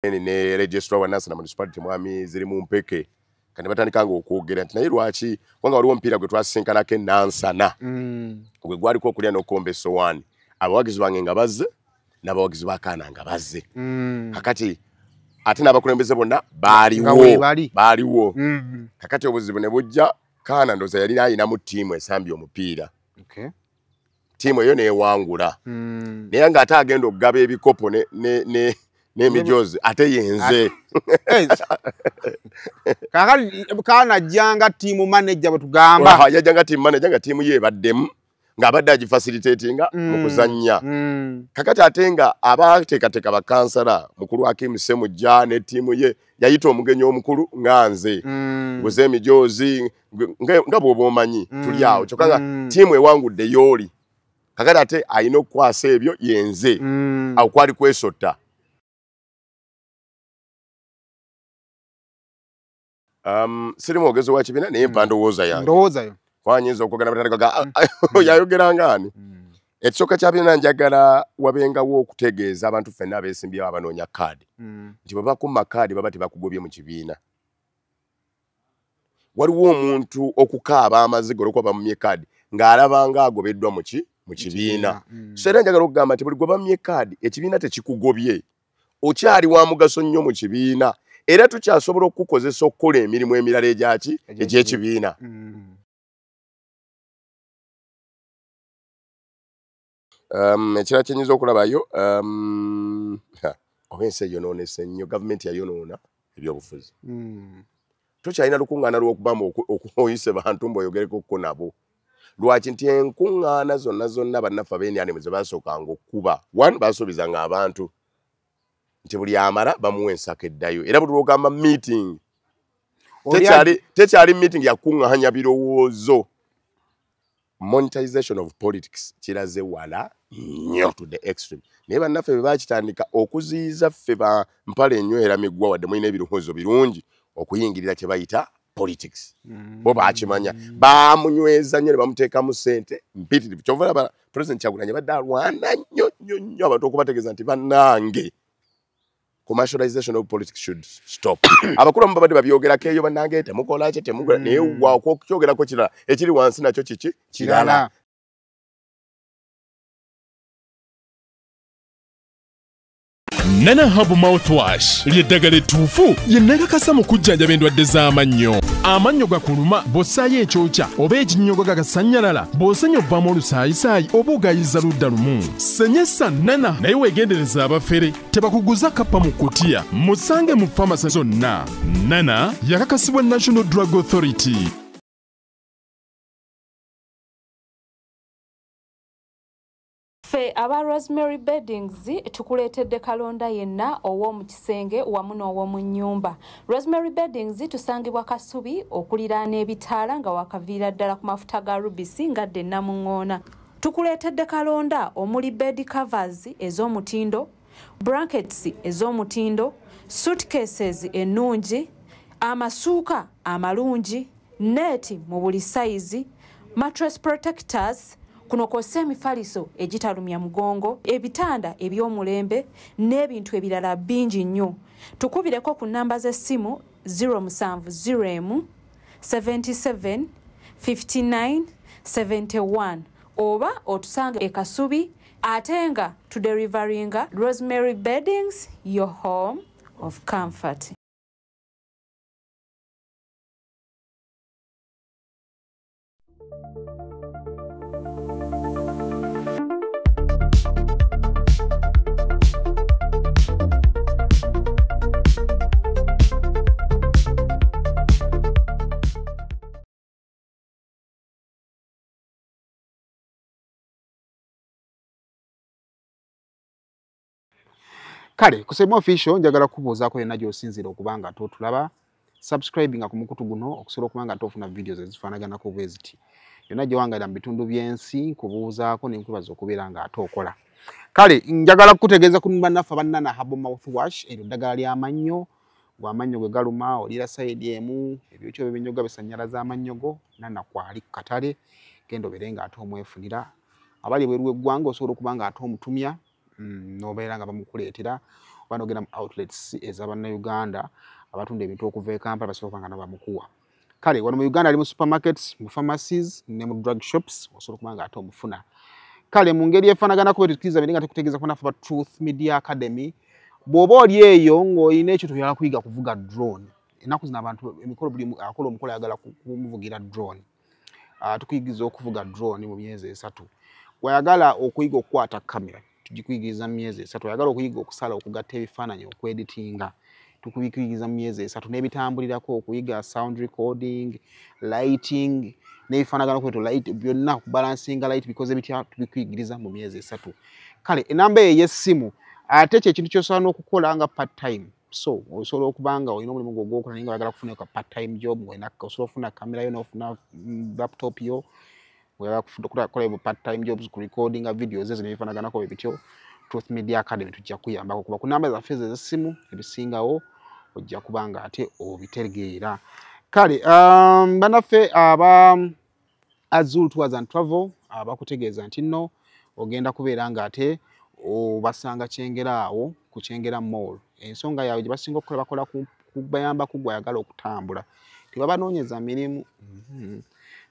ne registrar wa Nassana municipality mwami ziri mu mpeke kandi batandikanga okwogera nti naye lwaki wanga waliwo mpira gwe twasisinkanako Nansana gwe gwaliko okulya n'okomba essowaani abawagizi bange nga bazze n'abawagizi b'akaana nga bazze kakati ate n'abakulembeze bonna baaliwo kakati obuzibu ne bujja kaana ndooza yali ayinamu ttiimu esambye omupiira ttiimu eyo neewangula naye ng'ate agenda okugaba ebikopo n'emijozi ate yenze kaana ajjanga ttiimu manager bwe tugamba yajjanga ttiimu manager nga ttiimu ye ebaddemu ng'abadde agifacilitatinga mu kuzannya kakati ate nga abateekateeka bakansala mukulu Hakim Ssemujja ne ttiimu ye yayita omugenyi omukulu nga nze guze emijozi nga bw'oba omanyi tuli awo kyokka nga ttiimu ewangudde yooli kakati ate alina okukwasa ebyo yenze awo kwali kwesotta siri mwogezi wa kibiina naye mpa ndowooza yange wanyinza okwogera batandikaga yayogera ani ekisooka kya byonna njagala wabengawo okutegeeza abantu ffenna abeesimbyewo abanoonya kaadi nti bwe bakumma kaadi baba tebakugobye mu kibiina waliwo omuntu okukaaba amaziga olwokuba bamumye kaadi ng'alabanga agobeddwa mu kibiina so era njagala okugamba nti buli gwe bamye kaadi ekibiina tekikugobye okyali wa mugaso nnyo mu kibiina era tukyasobola okukozesa okukola emirimu emirala egy'ekibiina ekirala kyenyinza okulabayo oba ensi eyonoonese nnyo gavumenti yayonoona ebyobufuzi tokyalina lukuŋŋaana lw'okubamba oyise bantu mb'oyogerekoko nabo lwaki nti enkuŋŋaana zonna bannaffe ab'endyanimu ze basookanga okkuba basuubizanga abantu nti buli amala bamuwa ensako eddayo era buli lwogamba meeting tekyali meeting yakuŋŋaanya birowoozo monetization of politics kiraze wala nnyo to the extreme naye bannaffe bwe bakitandika okuziyiza ffe ba mpala enywera miggwa wadde mulina ebirowoozo birungi okuyingirira kye bayita politics bo bakimanya bamunyweza nnyo ne bamuteekamu ssente mpitirivu kyova laba President Kyagulanyi badde alwana nnyo abantu okubategeeza nti bannange commercialization of politics should stop abakulu amu babadde babyogerako eyo bannange temukola kye temukola naye wakokyogerako kirala ekiri wansi nakyo kiki kirala Nana Hub Mouthwash lyeddagala ettuufu lye nnakakasa mu kujjanjaba endwadde z'amannyo. Amannyo gakuluma bw'ossaayo ekyokya oba ekinnyogo gagasannyalala bw'osenya ovaamu olusaayisaayi oba ogayiza ludda lumu. Senyesa Nana naye weegendereza abafere tebakuguza kappa mu kkutiya musange mu famasi zonna. Nana yakakasibwa National Drug Authority. Fe aba Rosemary Beddings tukuleetedde kalonda yenna ow'omu kisenge wamu n'ow'omu nnyumba. Rosemary Beddings tusangibwa Kasubi okuliraana ebitaala nga wakaviira ddala ku mafuta ga rubisi ngadde namuŋŋoona. Tukuleetedde kalonda omuli bed covers ez'omutindo, blankets ez'omutindo, suitcases ennungi, amasuuka amalungi, neeti mu buli sayizi, mattress protectors, kuno kw'ossa emifaliso egitalumya mugongo, ebitanda eby'omulembe n'ebintu ebirala bingi nnyo. Tukubireko ku nnamba z'essimu 070 77 59 71 oba otusange e Kasubi ate nga tuderivaringa Rosemary Beddings, your home of comfort. Kale kusema official njagala kubuuzaako yenna gy'osinzira okuba nga totulaba subscribing ku mukutu guno okusobola okuba nga tofuna videos ezifaanaganako bwe ziti. Yonna gye wangalira mu bitundu by'ensi kubuuzaako ne nkwebaza okubeera nga ate okola. Kale njagala kukutegeeza ku bannaffe aba Nana Hub Mouthwash eryo ddagala ly'amannyo gw'amannyo gwe galuma olira sayidi emu ebyokyo byenyoga bisannyalaza amannyo go Nana kwali ku katale genda obeere nga ate omwefunira abali bweru w'eggwanga osobola okuba nga ate omutumya n'obeera nga bamukuleetera bano gena outlets ez'Abannayuganda abatunda ebintu okuva e Kampala basobola nga nabamukuwa. Kale wano mu Uganda ali mu supermarkets, mu pharmacies ne mu drug shops osobola kubanga ate omufuna. Kale mu ngeri efaanagana ko tukiza nga tukutegeeza kubona fa Truth Media Academy bw'oba oli eyo ng'olina ekyo tuyala kuyiga kuvuga drone. Ennaku zino abantu emikolo buli akola omukolo ayagala kumuvugira drone. Tukuyigiza okuvuga drone mu myezi 3. Wayagala okuyiga okukwata kamera tugikuyigiriza mu myezi 3. Wayagala okuyiga okusala okugatta ebifaananyi okweditinga tukubikuyigiriza mu myezi 3 n'ebitambulirako okuyiga sound recording, lighting n'ebifaanagana kweto light byonna kubalansinga light because ebitya tubikuyigiriza mu myezi 3. Kale enamba ey'essimu ate kye kintu ky'osobola n'okukola nga part time. So osobola okubanga olina omulimu gw'okukola naye nga oyagala kufuna ka part time job ng'olina osobola okufuna kamera yo n'ofuna laptop yo oyagala kukola part time jobs ku recording videos ezo n'ebifaanaganako bityo. Truth Media Academy tujja kuyambako kuba ku namba zaffe ez'essimu ebisingawo ojja kubanga ate obitegeera. Kale banaffe aba Azul Tours and Travel abakutegeeza nti nno ogenda kubeera nga ate obasanga Kyengeraawo ku Kyengera Mall. Ensonga yaabwe gye basinga okukola bakola kubayamba kugwayagala okutambula tebabanoonyeza mirimu.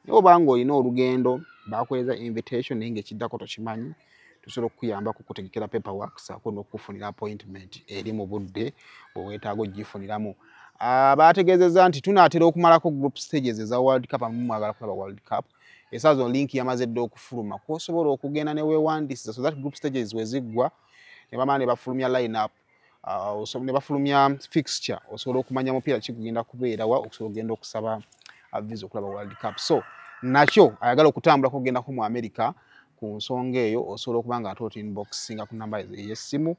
Naye obanga olina olugendo bakuweereza invitation naye ng'ekiddako tokimanyi tusobola okukuyamba kukutegekera paperwork saako n'okufunira appointment eri mu budde bweweetaaga ogifuniramu. Baategeezezza nti tunaatera okumalako group stages eza World Cup amu mwagala kulaba World Cup. Esaazo link yamaze dde okufuluma kw'osobola okugenda ne weewandiisiza so that group stages we ziggwa ne bamala ne bafulumya line up ne bafulumya fixture osobola okumanya mupiira kigenda kubeerawa okusobola okugenda okusaba visa okulaba World Cup. So nakyo ayagala okutambula kugendako mu America ku nsonga eyo osobola okubanga ate oti inboxinga ku namba ey'essimu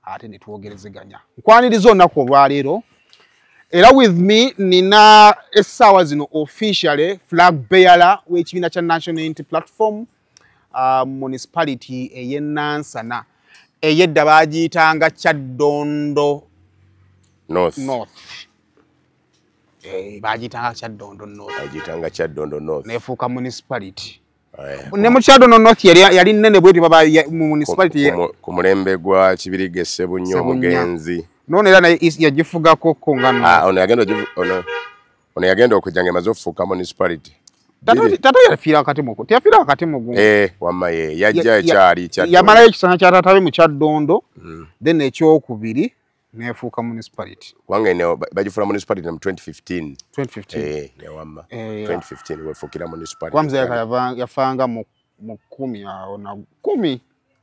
ate ne twogerezeganya. Nkwaniriza olunaku olwaleero era with me nina essaawa zino officially flag bearer w'ekibiina kya National Unity Platform municipality ey'e Nansana ey'edda baagiyitanga Kyaddondo North. Baagiyitanga Kyaddondo North. Baagiyitanga Kyaddondo North. Neefuuka municipality. Ne mu Kyaddondo North yali nnene bweti baba mu municipality ku mulembe gwa Kibirige Ssebunnyo Omugenzi. Nono era yagifugako ko nga ono yagenda okujja ng'emaze okufuuka municipality. Tato yafiira wakati mugu. Teyafiira wakati mugu. Wamma ye yajja ekyali Kyaddondo. Yamalayo ekisanja kya taata we mu Kyaddondo then ekyokubiri neefuuka municipality. Wange ne bagifuula municipality mu 2015. 2015. Ne wamma. 2015 wefuukira municipality. Wamzeka yafanga mu 10 awo na 10.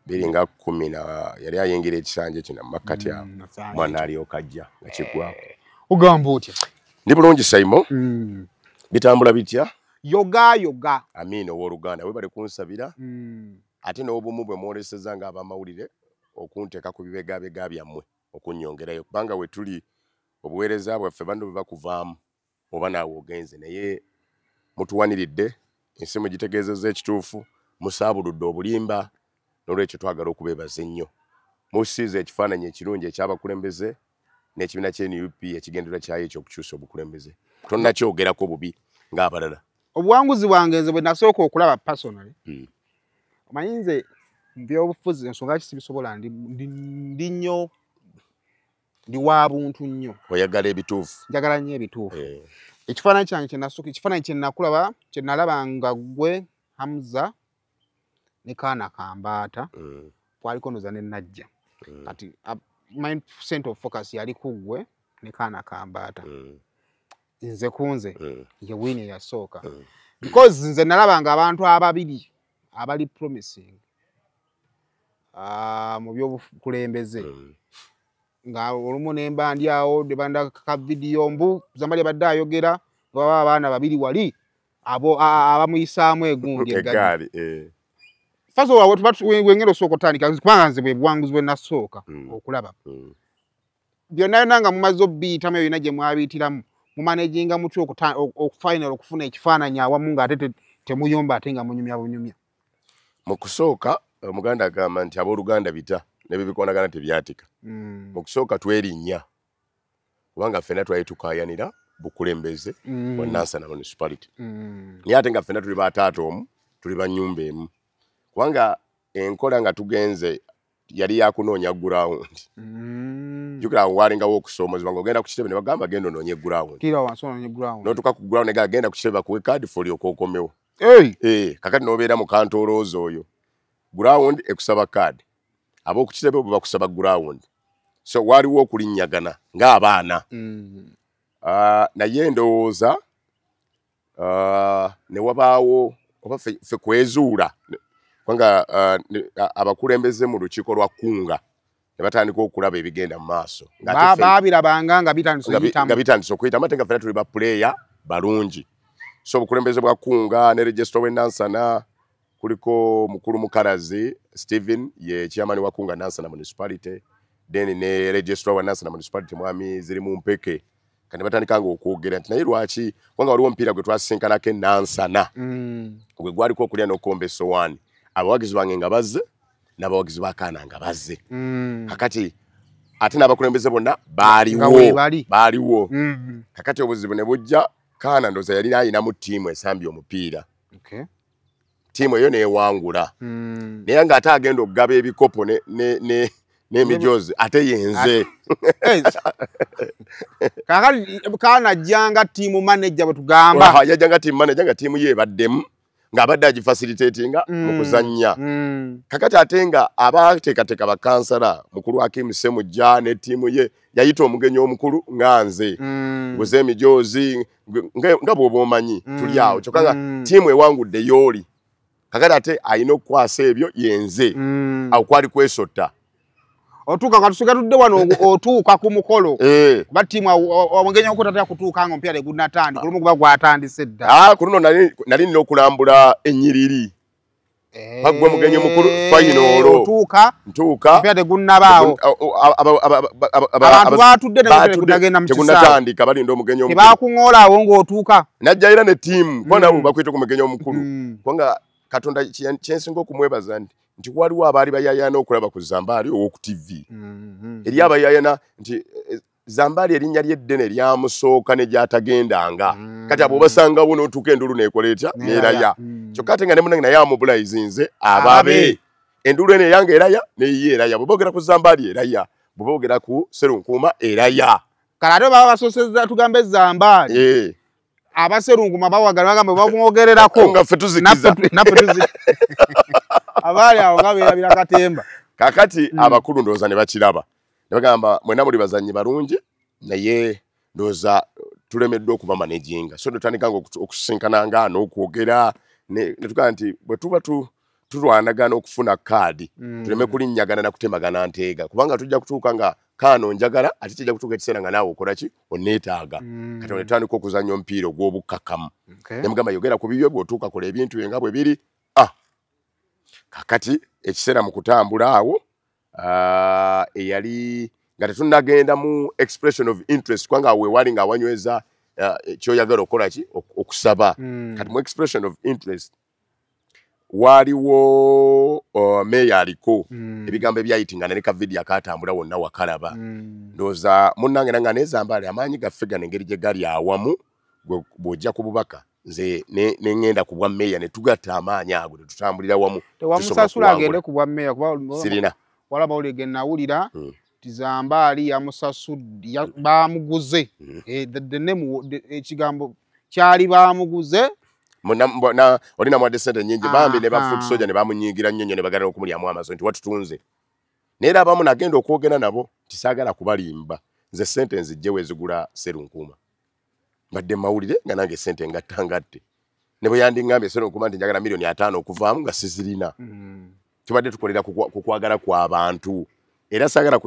Biringa 10 na yali ayingira ekisanja kino makkati awo. Mwana alyoka ajja nga kigwawo. Ugamba otya? Ndi bulungi Saimo. Bitambula bitya? Yoga. Amina ow'Oluganda we bali kunsabira. Ate n'obumu bwe mwoleseza ng'abamawulire okunteeka ku bibegabega byammwe okunyongerayo kubanga we tuli obuweereza bwaffe bano bwe bakuvaamu oba naawe ogenze naye mutuwaniridde ensi mugitegeezezza ekituufu musaabuludde obulimba n'olwekyo twagala okubeebaza ennyo musiiza ekifaananyi ekirungi ekyabakulembeze n'ekibiina ky'NUP ekigendererwa kyayo ekyokukyusa obukulembeze tonnakyogerako bubi ng'abalala. Obuwanguzi bwange nze bwe nasooka okulaba personally omanyi nze byobufuzi ensonga kisibisobola ndi nnyo ndi wa buntu nnyo. Oyagala ebituufu? Njagala nnyo ebituufu. Ekifaananyi kyange ekifaananyi kye nakulaba kye nalaba nga gwe Hamza ne Kaana Kambaata kwaliko ndoza ne Najja kati my center of focus yali ku gwe ne Kaana Kambaata. Nze kunze ye wini yasooka because nze nalaba nga abantu ababiri abali promising mu byobukulembeze nga olumu nemba ndi awo debanda ka video mbu zambali badde ayogera baba abaana babiri wali abo abamuyisaamu egundi egali fazo wawe wengero soko tandika kubanga nze bwe bwanguzi bwe nasooka okulaba byonna nanga mumazo bita meyo inaje mwabitiramu mu managinga mutwe okufinal okufuna ekifaananyi awamu nga ate temuyomba ate nga munyumya bunyumya. Mu kusooka omuganda agamba nti abooluganda bita ne bibikonagana tebyatika. Mu kusooka twerinnya kubanga ffenna twali tukayanira bukulembeze wa Nansana municipality. Naye ate nga ffenna tuli bataata omu tuli ba nnyumba emu kubanga enkola nga tugenze yali yakunoonya ground jukira walingawo okusoomoozebwa ng'ogenda ku kitebe ne bagamba genda onoonye ground kira wansi onoonye ground n'otuuka ku ground negala genda ku kitebe bakuwe kaadi foli okookomewo kakati n'obeera mu kantolooza oyo ground ekusaba kaadi ab'oku kitebe bwe bakusaba ground so waliwo okulinnyagana ng'abaana naye ndowooza ne wabaawo oba ffe kwezuula kubanga abakulembeze mu lukiiko lwa Kkunga ne batandika okulaba ebigenda mu maaso baabirabanga nga bitandise okuyitamu ate nga ffena tuli bapuleeya balungi so obukulembeze bwa Kkunga ne registra w'e Nansana kuliko mukulu Mukalazi Stephen ye chairman wa Kkunga Nansana municipality then ne registra wa Nansana municipality mwami ziri mu mpeke kandi batandikanga okwogera nti naye lwaki kubanga waliwo omupiira gwe twasinkanako e Nansana gwe gwaliko okulya n'okomba essowaani abawagizi bange nga bazze n'abawagizi ba Kaana nga bazze kakati ate n'abakulembeze bonna baaliwo kakati obuzibu ne bujja Kaana ndooza yali ayinamu ttiimu esambye omupiira ttiimu eyo neewangula naye ng'ate agenda okugaba ebikopo n'emijoozi ate yenze kakati Kaana ajjanga ttiimu manager bwe tugamba yajjanga ttiimu manager nga ttiimu ye ebaddemu ng'abadde agifacilitatinga mu kuzannya kakati ate nga abateekateeka bakansala mukulu Hakim Ssemujja ne ttiimu ye yayita omugenyi omukulu nga nze nguze emijoozi nga bw'oba omanyi tuli awo kyokka nga ttiimu ewangudde yooli kakati ate alina okukwasa ebyo yenze awo kwali kwesotta otuuka katusiga tudde wano otuuka ku mukolo kuba ttiimu omugenyi omukulu tatera kutuuka nga omupiira tegunnatandika olumu guba gwatandise dda ku luno nali nina okulambula ennyiriri bagwe mugenyi omukulu fayinoolo ntuuka omupiira tegunnabaawo abantu baatudde tegundagenda mu tegunnatandika balinda omugenyi omukulu tebakuŋoola awo ng'otuuka najja era ne ttiimu kuba nabo bakwita ku mugenyi omukulu kubanga Katonda kyensinga okumwebaza nti waliwo abaali bayaayana okulaba ku Zambaali ow'oku TV eri abayaayana nti Zambaali erinnya ly'eddene lyamusooka ne gy'atagendanga kati abo basangawo n'otuuka endulu n'ekola etya n'eraya kyokka ate nga ne munange naye amubulayizinze ababe endulu eno eyange eraya neyiye eraya bwe boogera ku Zambaali eraya bwe boogera ku Sserunkuma eraya kale ate baba basoosezza tugambe Zambaali abaserunkuma bawagala bagamba bamwogererako nga ffe tuzikiza abaali awo nga beerabira katemba kakati abakulu ndowooza ne bakiraba ne bagamba mwena muli bazannyi balungi naye ndowooza tulemeddwa okuba manejinga so tutandikanga okusinkananga n'okwogera ne tugamba nti bwe tuba tulwanagana okufuna kaadi tuleme kulinnyagana na kutemagana nteega kubanga tujja kutuuka nga Kaano njagala ate kijja kutuuka ekiseera nga naawe okola ki onneetaaga kati onetandika okuzannya omupiira ogw'obukkakkamu ne mugamba yogera ku bibyo bw'otuuka kola ebintu nga bwe biri kakati ekiseera mu kutambula awo eyali nga tetunnagenda mu expression of interest kubanga awo wewali nga awanyweza kyoyagala okukola ki okusaba kati mu expression of interest waliwo meya aliko ebigambo ebyayitingana ne kavidiyo akatambula wonna wakalaba ndowooza munnange nanga nezambaali amaanyi gaffe gano engeri gye gali awamu bw'ojja ku bubaka nze neŋŋenda ku bwa meya ne tugatta amaanyi ago ne tutambulira wamu tewamusasula agende ku bwa meya kuba sirina walaba olege nawulira ti Zambaali yamusasudde baamuguze ekigambo kyali baamuguze olina mwadde sente nyingi bambi ne bafuuti soja ne bamunyiigira nnyo ne bagala okumulyamu amaso nti watutunze naye era abamu nagenda okwogera nabo tisaagala kubalimba nze sente nzijjewo ezigula Sserunkuma mbadde mawulire nga nange sente ngattangatte ne bwe yandiŋŋambye Sserunkuma nti njagala $5,000,000 okuvaamu nga sizirina tubadde tukolera ku kwagala kw'abantu era saagala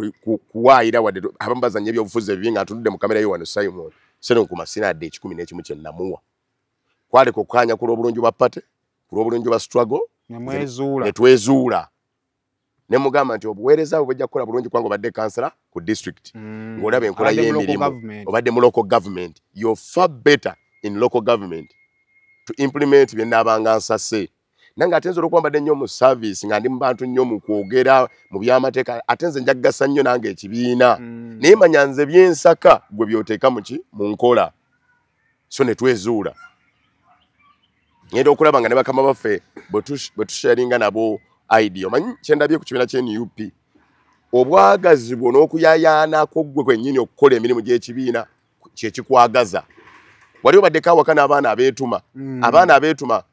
kuwaayira wadde abamu bazannya ebyobufuzi ebibi nga ntunudde mu kamera yo wano Simon Sserunkuma sinadde 11 kye namuwa kwaleka okukaanya ku lw'obulungi bwa pate ku lw'obulungi bwa struggle ne twezuula ne mugamba nti obuweereza bwe bujja kukola bulungi kubanga obadde kansala ku district ng'olaba enkola y'emirimu obadde mu local government you're far better in local government to implement bye nnaabanga nsase nange ate nze olwokuba mbadde nnyo mu service nga ndi mu bantu nnyo mu kwogera mu by'amateeka ate nze njagasa nnyo nange ekibiina naye manya nze byensaka gwe by'oteeka mu nkola so ne twezuula ngenda okulaba nga ne bakama baffe bwe tusharinga nabo idea omanyi kyendabye ku kibiina ky'NUP obwagazi bwo n'okuyayaanako ggwe kwennyini okukola emirimu gy'ekibiina kye kikwagaza. Wali obadde kawakana abaana abeetuma. Abaana abeetuma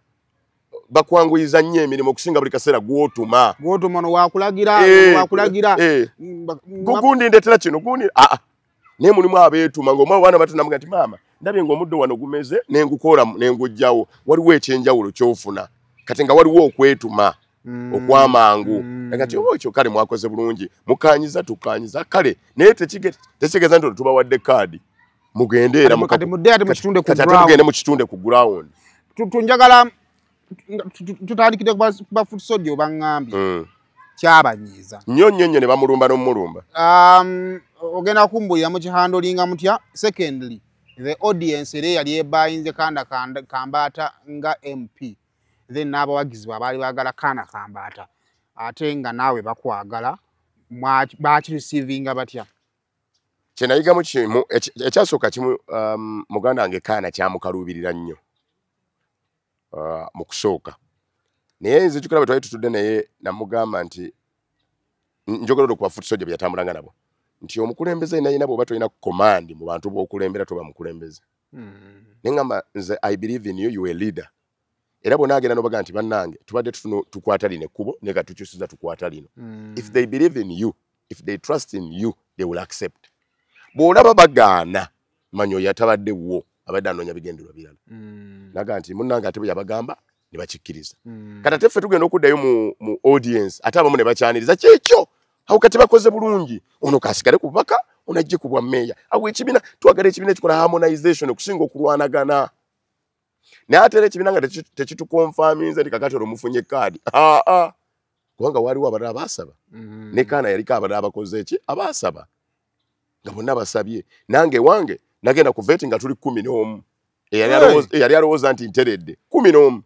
bakwanguyiza nnyo emirimu okusinga buli kaseera gw'otuma. Gw'otuma no wakulagira. Gugundi ndetera kino gundi. Naye mulimu abeetuma ng'omwana abaana bato namuga nti maama ndabye ng'omuddo wano gumeze nengukola nengujjawo. Waliwo ekyenjawulo ky'ofuna. Kati nga waliwo okwetuma. Okwamangu nakati ekyo kale mwakoze bulungi mukanyiza tukanyiza kale naye tekigeza nti tubawadde kaadi mugende era mukati mudde mu kitunde ku ground tugende mu kitunde ku ground tunjagala tutandikire kuba foot soldier bangambi kyabanyiza nnyo ne bamulumba n'omulumba ogenda kumbulira mu kihandolinga mutya. Secondly, the audience era yali ebayinze Kambata nga MP. Then n'abawagizi baali baagala Kaana Kambata ate nga naawe bakwagala bakirecevinga batya? Kyenayigamu kimu ekyasooka kimu muganda wange Kaana kyamukaluubirira nnyo mu kusooka naye nze kyokera bwe twali tutudde naye namugamba nti njogera okuba foot soldier bye yatambulanga nabo nti omukulembeze nayina bw'oba tolina command mu bantu b'okulembera toba mukulembeze. Naye ngamba nze I believe in you, you a leader. Era bonna agenda nobaga nti bannange tubadde tukwata lino ekkubo naye nga tukyusiza tukwata lino. If they believe in you, if they trust in you, they will accept. Bw'olaba bagaana manya oyo atabadde wo abadde anoonya bigendererwa birala. Naga nti munnange ate bwe yabagamba ne bakikkiriza. Kati ate ffe tugenda okuddayo mu audience ate abamu ne bakyaniriza kyekyo awo kati bakoze bulungi ono kasigale ku bubaka ono ajje ku bwa mmeeya awo ekibiina twagala ekibiina ekikola harmonization okusinga okulwanagana. Naye ate ekibiina nga tekitukonfaminze nti kakati olumufunye kaadi kubanga waliwo abalala abaasaba ne Kaana yaliko abalala abakoze eki abaasaba nga bonna basabye. Nange wange nagenda ku veti nga tuli 11 eyali alowooza nti nteredde 11.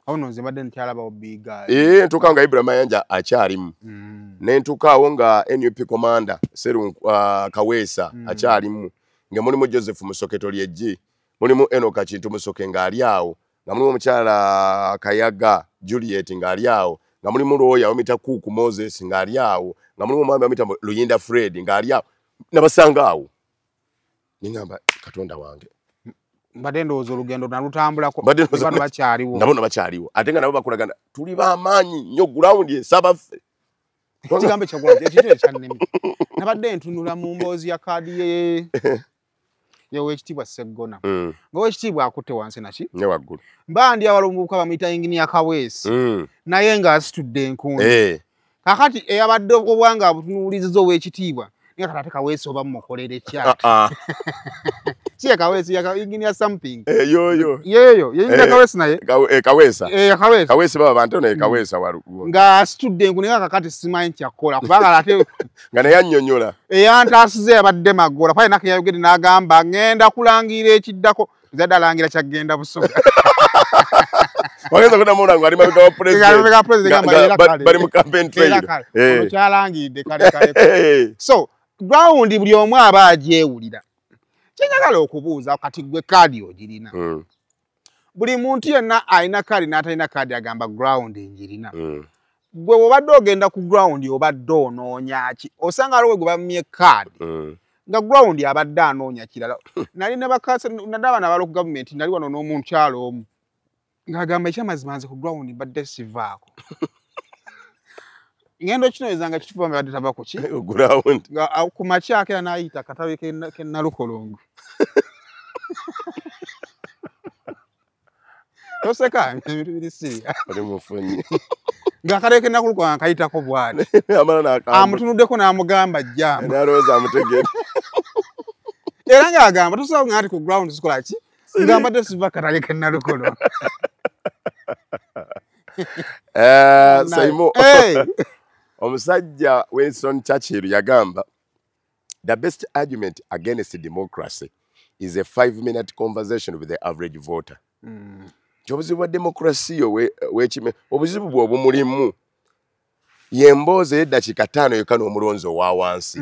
Ono nze mbadde ntyalaba obiga ntuuka nga Ibrahim Mayanja akyalimu ne ntuukaawo nga NUP commander Seru Kaweesa akyalimu nga mulimu Joseph Musoketo lyejji mulimu Enoka Kintu Musoke ng'ali awo nga mulimu omukyala Kayaga Juliet ng'ali awo nga mulimu Lawyer omita Kuku Moses ng'ali awo nga mulimu omwami omita Luyinda Fred ng'ali awo nabasanga awo ningamba Katonda wange mbadde ndowooza olugendo nalutambulako bano bakyaliwo nabo bakyaliwo ate nga nabo bakulagana tuli b'amaanyi nnyo ground esabaffe ekigambo ekyo ekyannemi nabadde ntunula mu mboozi ya kaadi y'Oweekitiibwa Sseggona ng'Oweekitiibwa akutte wansi naki ne waggulu mba ndi awala omuvubuka bamuyita Engineer Kaweesi naye ng'asitudde enkundi kakati eyabadde obwanga abutunuuliziza Oweekitiibwa nga kakati Kaweesi oba mumukolera ekyati kiye Kaweesi ya Engineer something yeyo Engineer Kaweesi naye Kaweesi baba bantu naye Kaweesa walugo nga asitudde enkundi nga kakati simanyi kyakola kubanga ate nga naye annyonnyola eyantaasize yabadde magola kwaye nake yayogedde n'agamba ngenda kulangira ekiddako zadde alangira kyagenda busoga wageza kuna mulango ali mabega wa president bali mu campaign trail ono kyalangidde kale so ground buli omu aba agyewulira kyenyagala okubuuza kati gwe kaadi ogirina buli muntu yenna alina kaadi n'atalina kaadi agamba ground njirina gwe obadde ogenda ku ground obadde onoonya ki osanga aliwo gwe bamye kaadi nga ground abadde anoonya kirala nali ne bakase nadaba nabalo ku government nali wano n'omuntu kyalo omu ng'agamba ekyamazima nze ku ground badde sivaako ngendo kino ezanga kituva mbadde tabako ki ground nga ku makyake anayita katawe ke nalukolongo toseka ebintu biri siria ali mufunyi nga kareke nakuluko akayitako bwani amutunuddeko n'amugamba jjamba nalowooza amutegere era ng'agamba tosobola ng'ati ku ground sikola ki nga mbadde siva katale ke nalukolongo Saimo omusajja Winston Churchill yagamba the best argument against democracy is a 5-minute conversation with the average voter. Obuzibu bwa demokrasi wekime obuzibu bwo bumulimu yembooze eddakiika 5 yokka n'omulonzi owa wansi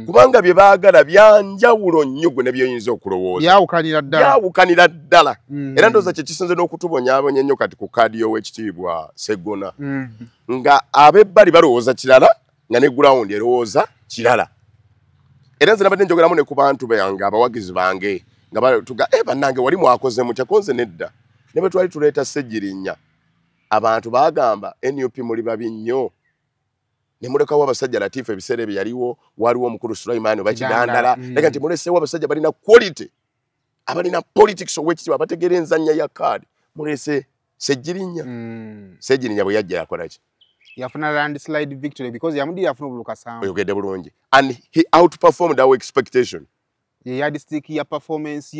kubanga bye baagala byanjawulo nnyo gwe ne byoyinza okulowooza byawukanira ddala era ndowooza kye kisinze n'okutubonyaabonya ennyo kati ku kaadi y'Oweekitiibwa Sseggona nga ab'ebbali balowooza kirala nga ne ground erowooza kirala. Era nze nabadde njogeramu ne ku bantu bange abawagizi bange nga batuga bannange wali mwakoze mu kyakonze nedda ne bwe twali tuleeta Ssegirinya abantu baagamba NUP muli babi nnyo ne mulekawo abasajja Latifu ebiseera ebyo yaliwo waliwo omukulu Sulaiman oba Kidandala leka nti muleseewo abasajja balina quality abalina politics ow'ekitiibwa abategeera enzannya ya kaadi mulese Ssegirinya Ssegirinya bwe yajja yakola ki yafuna landslide victory because yamudi yafuna obuluka sanvu oyogedde bulungi and he outperformed our expectation ya district ya performance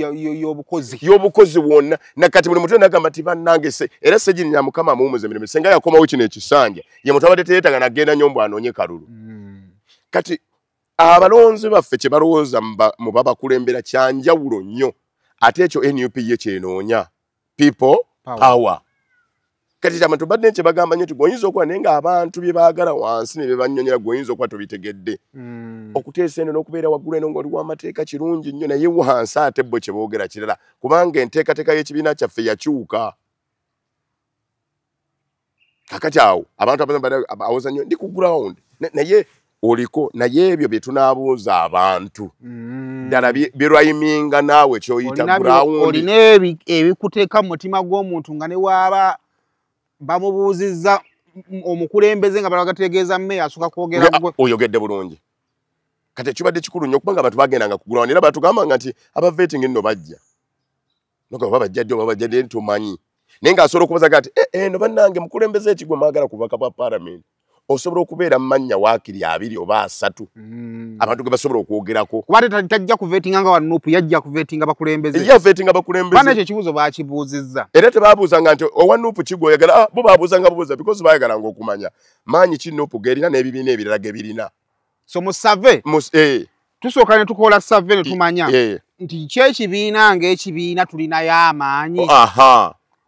y'obukozi wonna nakati buli muntu nagamba ti bannange se era Ssegirinya mukama amuwumuza emirimu senga yakomawo kino ekisanja ye muntu abadde teyeetaga nagenda nyombo anoonye kalulu kati abalonzi baffe kye balowooza mu babakulembera kyanjawulo nnyo ate ekyo NUP ye kyenoonya people power. Kati abantu badde nche bagamba nnyo tugoyinza okuba naye nga abantu bye baagala wansi ne bebanyonyera goyinza okuba tobitegedde okuteesa eno n'okubeera waggulu eno ng'oli w'amateeka kirungi nnyo naye wansi ate bo kye boogera kirala kubanga enteekateeka y'ekibiina kyaffe yakyuka kakati awo abantu abawoza nnyo ndi ku ground naye oliko naye ebyo bye tunaabuuza abantu ddala birwayiminga naawe kyoyita ground olina ebikuteeka mu mutima gw'omuntu nga ne waaba bamubuuzizza omukulembeze nga balagategeeza mmeya asooka kwogera gwe oyogedde bulungi kati ekibadde kikulu nnyo kubanga abantu bagendanga ku ground era batugambanga nti abaveting nno bajja nogamba babajjadde oba babajjadde tumanyi naye ng'asobola okubaza gati eno bannange mukulembeze ekigwe mwagala kubaka bwa parliament osobola okubeera mu mannya waakiri 2 oba 3 abantu ge basobola okwogerako kuba tajja kuvetinga nga wanupu yajja kuvetinga bakulembeze yavetinga bakulembeze bana ekyo ekibuuzo baakibuuzizza era tebabuuzanga nti owanupu kigo oyagala bo baabuuzanga buuza because bayagalanga okumanya maanyi ki nupu gerina n'ebibiina ebirala ge birina so mu save tusooka ne tukola save ne tumanya nti kyekibiina ng'ekibiina tulinayo amaanyi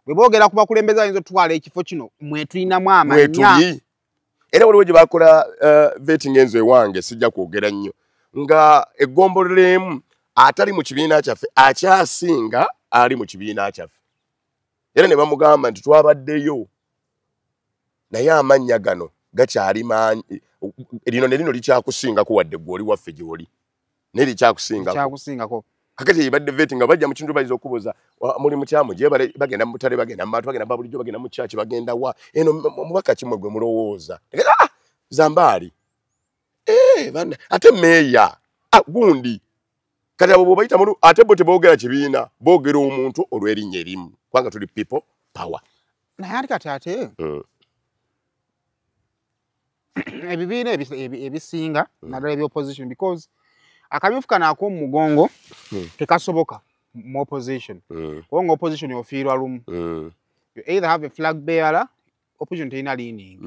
bwe boogera ku bakulembeze ayinza otwala ekifo kino mwe tulinamu amanya era waliwo gye bakola vetting enzo ewange sijja kwogera nnyo nga eggombololemu atali mu kibiina kyaffe akyasinga ali mu kibiina kyaffe era ne bamugamba nti twabaddeyo naye amannya gano gakyali maanyi lino ne lino likyakusingako wadde gwe oli waffe gy'oli naye likyakusingako kakati yibadde vetting nga bajja mu kintu bayinza okubuuza muli mukyamu gye bagenda mu butale bagenda mu bantu bagenda mu bulijjo bagenda mu kyaki bagenda wa eno mubaka kimwe gwe mulowooza Zambali bana ate meya gundi kati abo bobayita mulu ate bo teboogera kibiina boogera omuntu olw'erinnya erimu kubanga tuli people power naye ati kati ate ebibiina ebisinga naddala eby'opposition because akamyufu kano ak'omu mugongo tekasoboka mu opposition kubanga opposition ofiirwa lumu you either have a flag bearer opposition terina leaning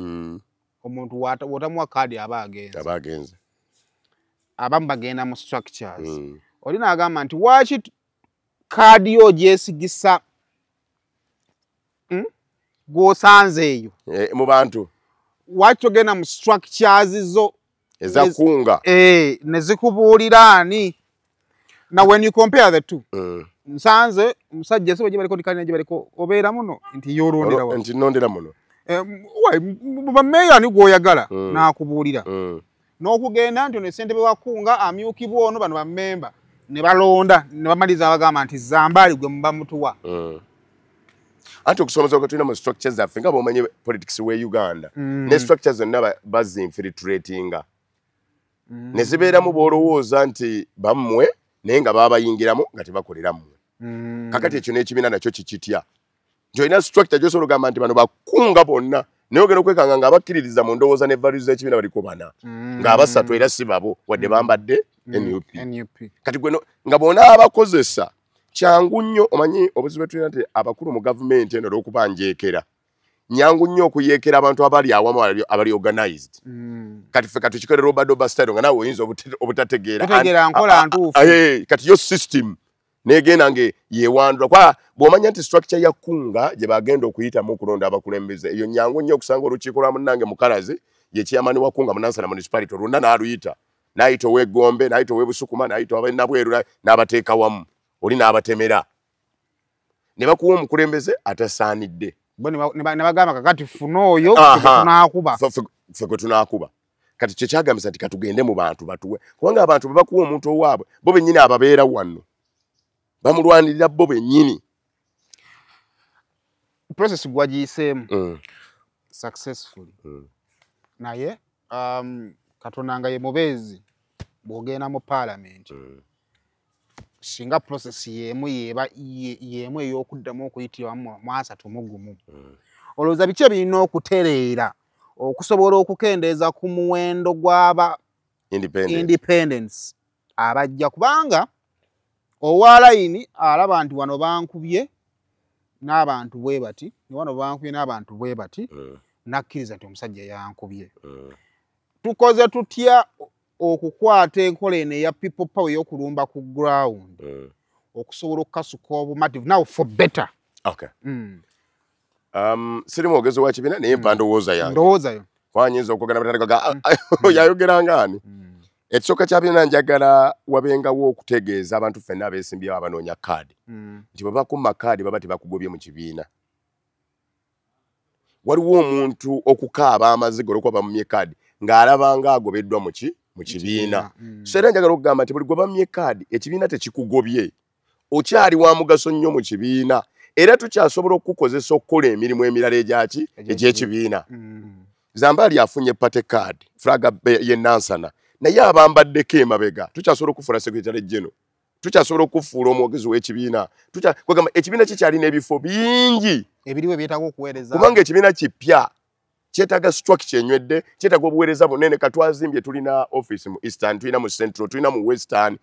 omuntu wotamuwa kaadi aba agenze abamu bagenda mu structures oli n'agamba nti waki kaadi yo gyesigisa gw'osanze eyo mu bantu waki ogenda mu structures zo ezakunga ne zikubuulira ani now when you compare the two nsanze musajja so gye baliko dikali gye baliko obeera muno nti yorondera wa nti nondera muno bameya ni gwoyagala n'akubuulira n'okugenda nti ono ssentebe wakunga amyukibwa ono bano bammemba ne balonda ne bamaliza bagamba nti Zambali gwe muba mutuwa anti okusomesa kwa tulina mu structures zaffe nga bw'omanyi politics we Uganda ne structures zonna bazinfiltratinga ne zibeeramu bw'olowooza nti bammwe naye nga babayingiramu nga tebakolera mmwe kakati ekyo n'ekibiina nakyo kikitya nti olina structure gy'osobola okugamba nti bano bakunga bonna naye ogenda okwekanga nga abakkiririza mu ndowooza ne values z'ekibiina baliko bana ng'abasatu era si babo wadde bambadde NUP kati gwe nga bonna abakozesa kyangu nnyo omanyi obuzibu tulina nti abakulu mu gavumenti eno olw'okuba njeekera nyangu nnyo okuyeekera abantu abali awamu abali organized kati ffe katukikole robadoba style nga naawe oyinza obutategeera nkola ntuufu kati yo system negenda nge yewandula kwa bw'omanya nti structure ya kunga gye bagenda okuyitamu okulonda abakulembeze eyo nyangu nnyo okusanga olukiiko lwa munnange mukalazi ye chairman wa kunga munansana municipality olwonna n'aluyita n'ayita ow'eggombe n'ayita ow'ebusukuma n'ayita ow'enabweru n'abateeka wamu oli n'abatemera ne bakuwa omukulembeze atasaanidde ne bagamba kakati funa oyo tunaakuba ffe gwe tunaakuba kati kye kyagambisa nti katugende mu bantu batuwe kubanga abantu babakuwa omuntu owaabwe bo bennyini ababeera wano bamulwanirira bo bennyini process gwagiyiseemu successfully naye Katonda nga ye mubeezi bw'ogenda mu parliament singa process yemu ey'okuddamu okuyitiramu mu 31 olowooza biki ebirina okutereera okusobola okukendeeza ku muwendo gw'aba independence abajja kubanga owa layini alaba nti wano bankubye n'abantu bwe bati wano bankubye n'abantu bwe bati nakkiriza nti omusajja yankubye tukoze tutya okukwata enkola eno eya people power y'okulumba ku ground okusobola okukasuka obumative now for better. Okay. Siri mwogezi wa kibiina naye mpa ndowooza yange. Ndowoozayo. Wanyinza okwogera batandikaga yayogera ng'ani. Ekisooka ky'abiina njagala wabengawo okutegeeza abantu ffenna abeesimbyewo abanoonya kaadi nti bwe bakumma kaadi baba tebakugobye mu kibiina. Waliwo omuntu okukaaba amaziga olw'okuba bamumye kaadi ng'alaba ng'agobeddwa mu kibiina. So era njagala okugamba nti buli gwe bamye kaadi ekibiina tekikugobye. Okyali wa mugaso nnyo mu kibiina era tukyasobola okukozesa okukola emirimu emirala egy'ekibiina. Zambali afunye pate kaadi flaga ye Nansana naye abambaddeko emabega tukyasobola okufuula secretary general tukyasobola okufuula omwogezi w'ekibiina kwegamba ekibiina kikyalina ebifo bingi ebiriwe byetaaga okuweereza kubanga ekibiina kipya kyetaaga structure enywedde kyetaaga obuweereza bunene katwazimbye tulina office mu Eastern tulina mu Central tulina mu Western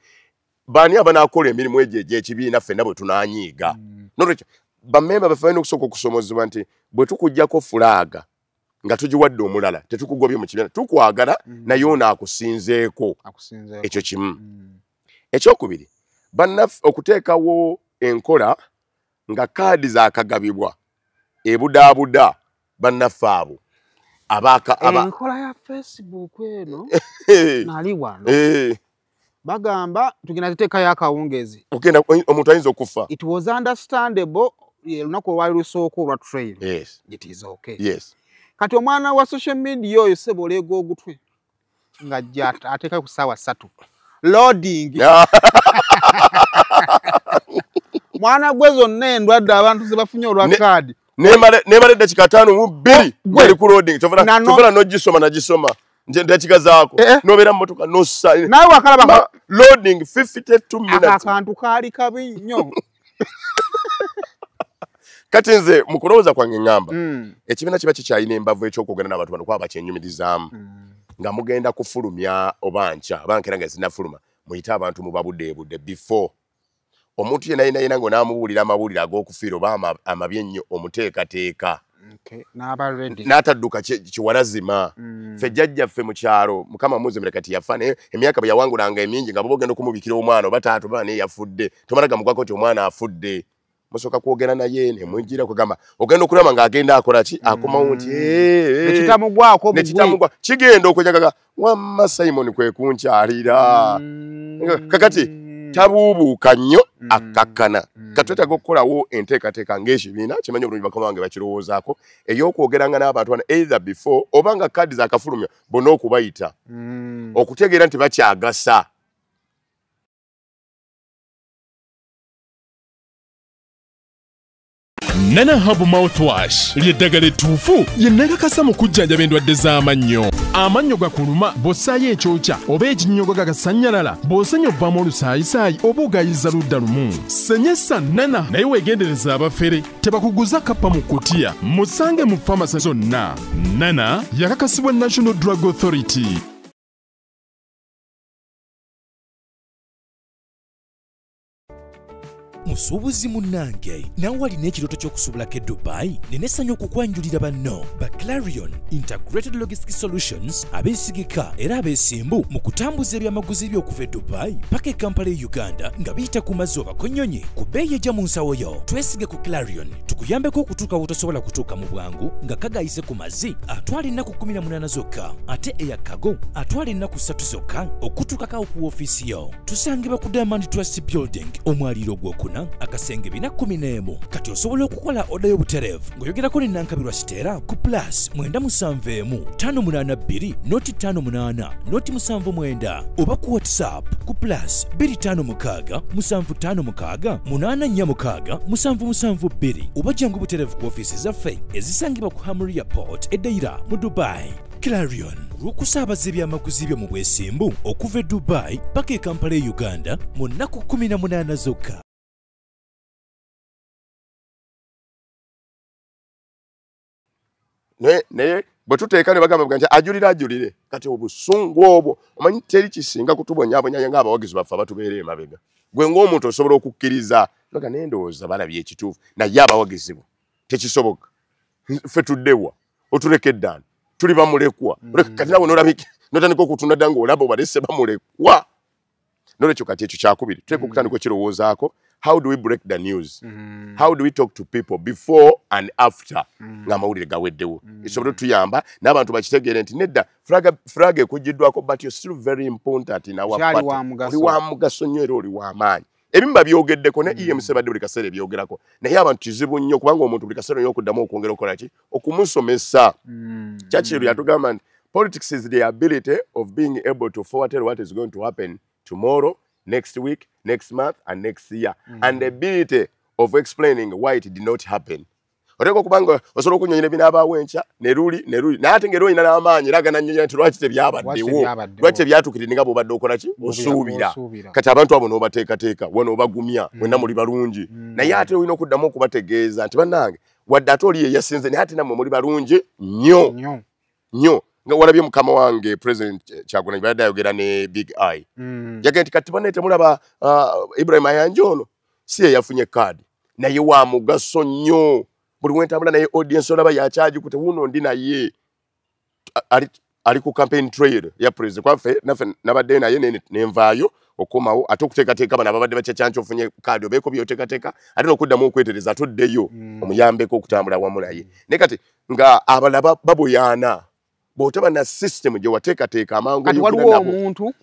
baani abanaakola emirimu egyo egy'ekibiina ffenna bwe tunaanyiiga nolwekyo bammemba baffe balina okusooka okusomozebwa nti bwe tukuggyako fulaaga nga tugiwadde omulala tetukugobye mu kibiina tukwagala naye ono akusinzeeko ekyo kimu. Ekyokubiri bannaffe okuteekawo enkola nga kaadi zaakagabibwa ebudaabuda bannaffe abo enkola ya Facebook eno nali wano bagamba tugenda tuteekayo akawungezi omuntu ayinza okufa. It was understandable lunaku olwali lusooka olwa train. Yes. It is okay. Yes. Kati omwana wa social media oyo sebo oleega ogutwe ng'ajja ateekayo ku ssaawa 3 loading mwana gwe zonna endwadde abantu ze bafunye olwa kaadi nemala eddakiika 5 mu 2 gwali ku loading tovera n'ogisoma nagisoma ndakika zaako nobeera mu motoka nossa naye wakalaba loading 52 minutes akantu kaali kabi nnyo. Kati nze mu kulowooza kwange ngamba ekibiina kiba kikyalina embavu ekyokwogera n'abantu bano kuba bakyenyumirizaamu nga mugenda kufulumya oba nkya oba nkera nga zinnafuluma muyite abantu mu babudeebudde before omuntu yenayina ng'onaamubuulira amawulire ag'okufiira oba amabi ennyo omuteekateeka n'atadduka kiwalazima. Ffe jjajjaffe mu kyalo mukama muzimire kati yafa naye emyaka bwe yawangulanga emingi nga baba ogenda okumubikira omwana oba taata oba naye yafudde tomalaga mugwako nti omwana afudde musooka kwogera naye ne mwijjira kugamba ogenda okulaba ng'agenda akola ki akomawo nti nekitamugwako kigenda okwejagaga wamma Simon kwe kunkyalira kakati tabuubuuka nnyo akakkana katwetaaga okukolawo enteekateeka ng'ekibiina kimanyi obulungi bakama bange bakirowoozaako ey'okwogeranga n'abantu bano either before oba nga kaadi zaakafulumya bonna okubayita okutegeera nti bakyagasa. Nana Herbal Mouthwash ly'eddagala ettuufu lye nnakakasa mu kujjanjaba endwadde z'amannyo. Amannyo gakuluma bw'ossaayo ekyokya oba ekinnyogo gagasanyalala bw'osenya ovaamu olusaayisaayi oba ogayiza ludda lumu. Senyesa Nana naye weegendereza abafere tebakuguza kappa mu kkutiya musange mu famasi zonna. Nana yakakasibwa National Drug Authority. Musuubuzi munnange nawe walina ekirooto ky'okusuubulako e Dubai neneesanya okukwanjulira banno ba Clarion Integrated Logistics Solutions abeesigika era abeesimbu mu kutambuza ebyamaguzi by'okuva e Dubai paka e Kampala e Uganda nga biyita ku mazzi oba konnyonyi ku bbeeyi ejja mu nsawo yo. Twesige ku Clarion tukuyambeko okutuuka wotosobola kutuuka mu bwangu nga kagayise ku mazzi atwala ennaku 18 zokka ate eya kago atwala ennaku 3 zokka okutuukako ku woofiisi yo. Tusangibwa ku Diamond Trust Building omwaliiro ogwokuna 40 akasenge 411 kati osobola okukola oda y'obutereevu ng'oyogerako ne Nankabirwa Sitera ku plus 971 noti 58 noti 79 oba ku WhatsApp ku plus 256 756 846 772 oba jangu butereevu ku ofiisi zaffe ezisangibwa ku Hamri Airport eddaira mu Dubai. Clarion lw'okusaabaza ebyamaguzi byo mu bwesimbu okuva e Dubai paka e Kampala e Uganda mu nnaku 18 zokka. Ne bwe tuteeka ne bagamba nti ajulire kati obusungu obwo omanyi teri kisinga kutubonyaabonya ng'abawagizi baffe abatubeera emabega. Gwe ng'omuntu osobola okukkiriza loga n'endowooza balabye ekituufu naye abawagizi bo tekisoboka. Ffe tuddewa otulekeddaani tuli bamulekwa kati nawe notandika okutunda dda ng'olaba obalese bamulekwa. Nolwekyo kati ekyo kyakubiri tuleka okutandika okirowoozaako. How do we break the news? How do we talk to people before and after ng'amawulire gaweddewo? Esobole tuyamba n'abantu bakitegeere nti nedda flag ekugiddwako but you're still very important in our party. Oli wa mugaso nnyo era oli w'amaanyi. Ebimu babyogeddeko ne EMC badde buli kaseera ebyogerako naye abantu kizibu nnyo kubanga omuntu buli kaseera nnyo okuddamu okwongera okukola ki okumusomesa. Churchill yatugamba nti politics is the ability of being able to foretell what is going to happen tomorrow, next week, next month and next year and the ability of explaining why it did not happen. Oteko kubanga osobola okunyonyera binaabaawo enkya ne luli naye ate ng'era olina n'amaanyi era gananyonyola nti lwaki tebyabaddewo lwaki tebyatukidde nga bw'obadde okola ki osuubira. Kati abantu abo n'obateekateeka wano obagumya mwenna muli balungi naye ate olina okuddamu okubategeeza nti bannange wadde ate oli ye yasinze naye ate nammwe muli balungi nnyo nga walabye mukama wange President Kyagulanyi bayadde ayogera ne Big Eye yagenda nti kati banne temulaba Ibrahim Ayanja ono si ye yafunye kaadi naye wa mugaso nnyo. Buli wentambula naye audience olaba yakyaji kute wuno ndi naye ali ku campaign trail ya president kwaffe naffe nabadde naye nenvaayo okomawo ate okuteekateeka bano ababadde bakyakyanki ofunye kaadi obeeko byoteekateeka ate n'okuddamu okwetereza atoddeyo omuyambeko okutambula wamu naye naye kati nga abalala baboyaana bw'otaba na system gye wateekateeka amangu kati waliwo omuntu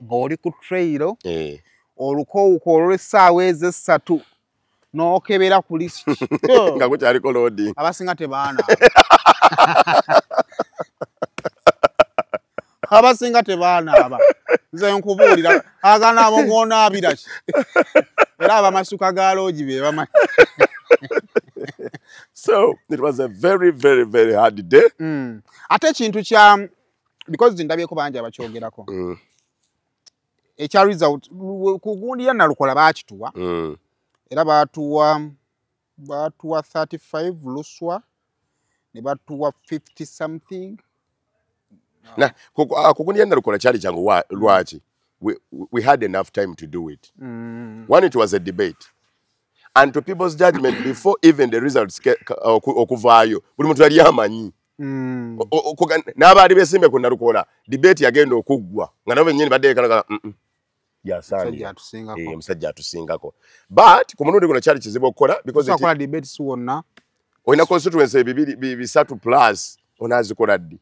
ng'oli ku trail olukowuko olw'essaawa ez'essatu n'okebera ku lisiti nga kukyaliko loading abasinga tebaana abasinga tebaanaaba nze nkubuulira aganaabo ng'onaabira ki era abamasuka ga loogi be bamanyi. So it was a very very very hard day. Ate ekintu kya because ndabyeko bangi abakyogerako ekya result ku gundi ya Nalukola baakituwa era baatuwa 35 Luswa ne baatuwa 50 something. Na kugundi ya Nalukola kyali kyangu lwaki we had enough time to do it. One, it was a debate and to people's judgment before even the results okuvaayo buli muntu yali amanyi n'abaali beesimbe ku Nalukola debate yagenda okuggwa nga nabo bennyini baddeekanaga omusajja atusingako but ku mulundi guno kyali kizibu okukola because olina constituency bisatu plus onaazikola ddi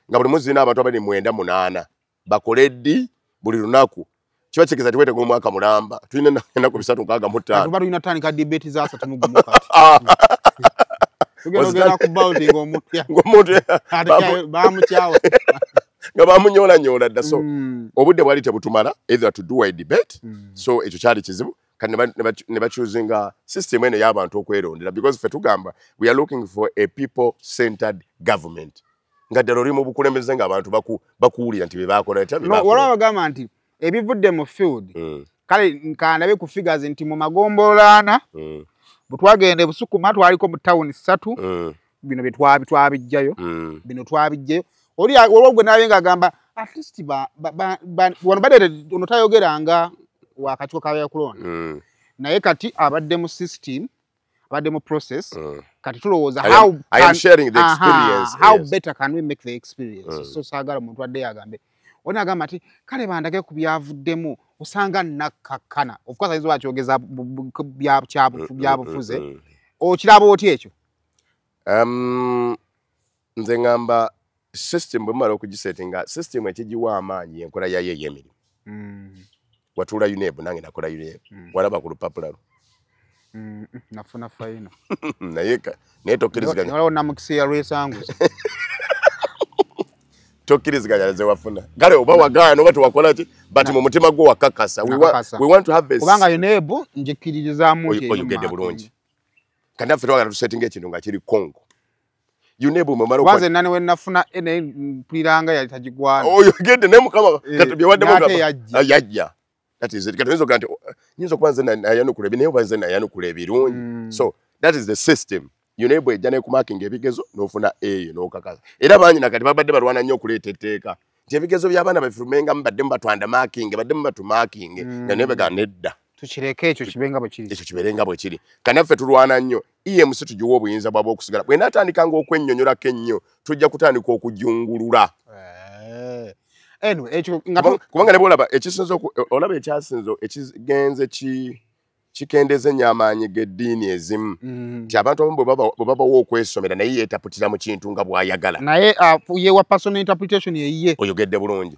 nga buli mwezi zirina abantu abali 9 bakole ddi buli lunaku kiba kigeza tiweetega omwaka mulamba tulina ennaku 365 tuba tulina tandika debate za 3 kati tugenda ku bounding ng'omuntu bamukyawe nga bamunyolanyola dda so obudde bwali tebutumala either to do a debate so ekyo kyali kizibu kati ne bachuzinga system eno y'abantu okwerondera because ffe tugamba we are looking for a people centered government nga ddala oli mu bukulembeze ng'abantu bakuwulira nti bebakola waliwo bagamba nti ebivudde mu field kale nkandabe ku figures nti mu magombolola butwagende Busukuma twaliko mu town 3 bino twabijjayo bino twabijjayo oli olwogwe nawe ngagamba at least wano badde ono tayogeranga wakatiko kawe kulonda naye kati abadde mu system abadde mu process kati tulowooza I am sharing the experience how better can we make the experience so saagala omuntu adde yagambe ona agamba ati kale bandage ku byavuddemu osanga nakakana of course ayizo bakyogeza byabufuze okiraba oti ekyo nze ngamba system bwe mala okugisetinga system ekigiwa amaanyi enkola yayo ey'emirimu watula UNEB nange nakola UNEB walaba ku lupapula nafuna faino naye tokkiriziganya waliwo namukisiya lwesanguza tokkiriziganya ze wafuna kale oba wagaana oba tewakola ki but mu mutima gwo wakakasa we want to have kubanga UNEB njikiririzaamu oyogedde bulungi kandi naffe twagala tusettinga ekintu nga kiri kongo UNEB mumala kwanze nani we nafuna ene mpiranga yali tagigwana oyogedde naye mukama kati byewaddemu yajja that is it kati nzo ganti nyinzo kwanza na yanukule naye obanze na yanukule birungi so that is the system UNEB ejja ne kumakinga ebigezo n'ofuna A n'okakaza era banyi nakati babadde balwana nnyo okuleeta etteeka nti ebigezo by'abaana bafirumenga mbadde mubatwanda marking badde mubatu marking UNEB ganedda tukireke ekyo kibenga bwe kiri ekyo kiberenga bwe kiri kanaffe tulwana nnyo EMC tugiwa obuyinza bwabo okusigala bwe natandikanga okwennyonnyolako ennyo tujja kutandika okujungulula anyway ekyo kubanga ne bwolaba ekisinzo olaba ekyasinzo ekigenze kikendeze nnyo amaanyi g'eddiini ezimu nti abantu abamu bwe babawo okwesomera naye yeetaputira mu kintu nga bw'ayagala naye yewa personal interpretation yeyiye oyogedde bulungi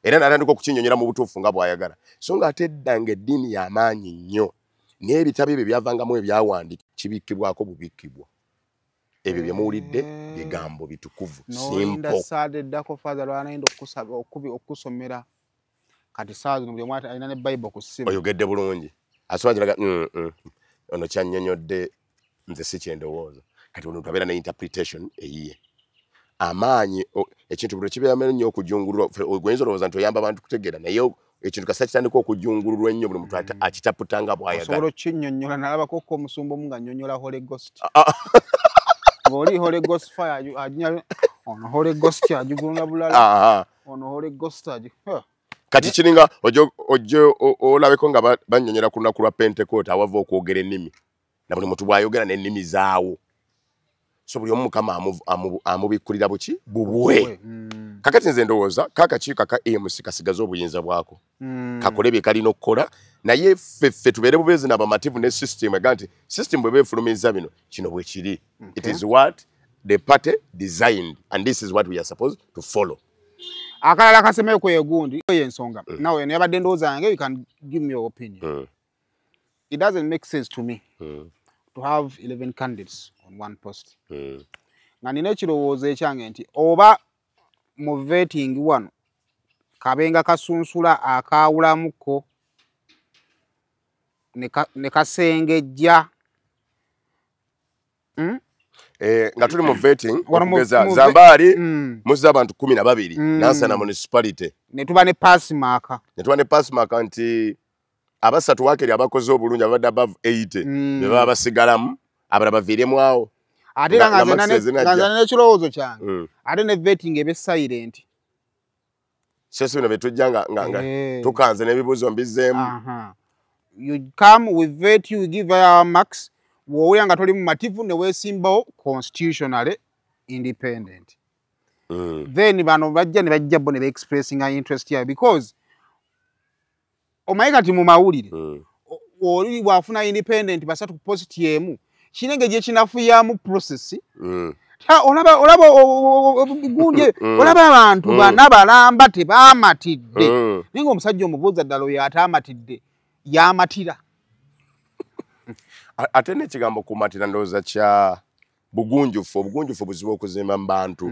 era natandika okukinnyonnyola mu butuufu nga bw'ayagala so nga ate eddanga eddiini y'amaanyi nnyo naye ebitabo ebyo byavangamu ebyawandiika kibikkibwako bubikkibwa ebyo bye muwulidde bigambo bitukuvu simpo father lwanaenda okusomera kati saa zino buli mwata alina ne Bible ku ssimu oyogedde bulungi asobola kiraga ono kyannyonnyodde nze si kyendowooza kati ono abeera ne interpretation eyiye amaanyi ekintu buli kibeeramu nnyo okujungululwa oyinza olowooza nti oyamba abantu kutegeera naye ekintu kasa kitandika okujungululwa ennyo buli muntu akitaputa nga bw'ayagala osobola okinnyonnyola nalabako omusumba omu nga nnyonnyola Holy Ghost ng'oli Holy Ghost fire ono Holy Ghost agigulunga bulala ono Holy Ghost kati kiringa ojjo olabeko nga bannyonnyola ku lunaku lwa Pentecost awava okwogera ennimi na buli muntu bw'ayogera n'ennimi zaawo so buli omu Mukama amubikkulira buki bubwe kakati nze ndowooza kaakakiiko ka EMC kasigaze obuyinza bwako kakole bye kalina okukola naye ffe tubeere bubeezi n'abamativu ne system ega nti system bwe beefulumiza bino kino bwe kiri it is what the party designed and this is what we are supposed to follow akalala kasemeyo kwegundi yensonga nawe yabadde ndowooza yange you can give me your opinion it doesn't make sense to me to have 11 candidates on one post nga nina ekirowoozo ekyange nti oba mu vetting wano kabenga kasunsula akawulamuko ne kasengejja nga tuli mu vetting okugeza Zambali muzza abantu 12 Nansana municipality ne tuba ne pass mark nti abasatu wakeri abakoze obulungi abadde above 80 be baba basigalamu abala baviiremu awo ate nga n'ekirowoozo kyange ate ne vetting ebe silent sese bino betujja nga tukanze n'ebibuuzo mbizzeemu you come with vet you give our marks woowulira nga toli mumativu ne weesimbawo constitutionally independent then bano bajja bo ne be-expressinga interest yayo because omanyi kati mu mawulire oli bw'afuna independent basatu ku post emu kinenge gye kinafuyamu process olaba gundi olaba abantu bana balamba tebaamatidde naye ng'omusajja omubuuza ddala oyo ataamatidde yamatira ate n'ekigambo kumatira ndowooza kya bugunjufu buzibu okuzimba mu bantu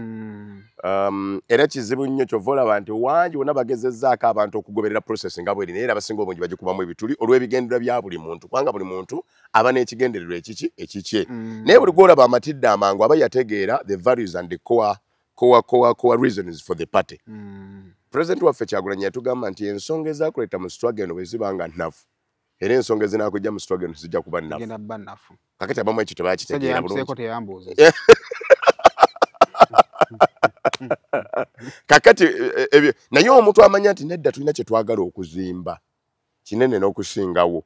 era kizibu nnyo kyova olaba nti wangi wonna bagezezzaako abantu okugoberera process nga bweri naye era abasinga obungi bagikubamu ebituli olw'ebigendererwa bya buli muntu kubanga buli muntu aba n'ekigendererwa ekikye naye buli gwolaba amatidde amangu aba yategeera the values and the core reasons for the party president waffe Kyagulanyi yatugamba nti ensonga ezakuleeta mu struggle eno bwe ziba nga nnafu era ensonga ezinaakujja mu struggle eno zijja kuba nnafu kakati abamu ekyo tebakitegeera bulungi kakati naye omuntu amanya nti nedda tulina kye twagala okuzimba kinene n'okusingawo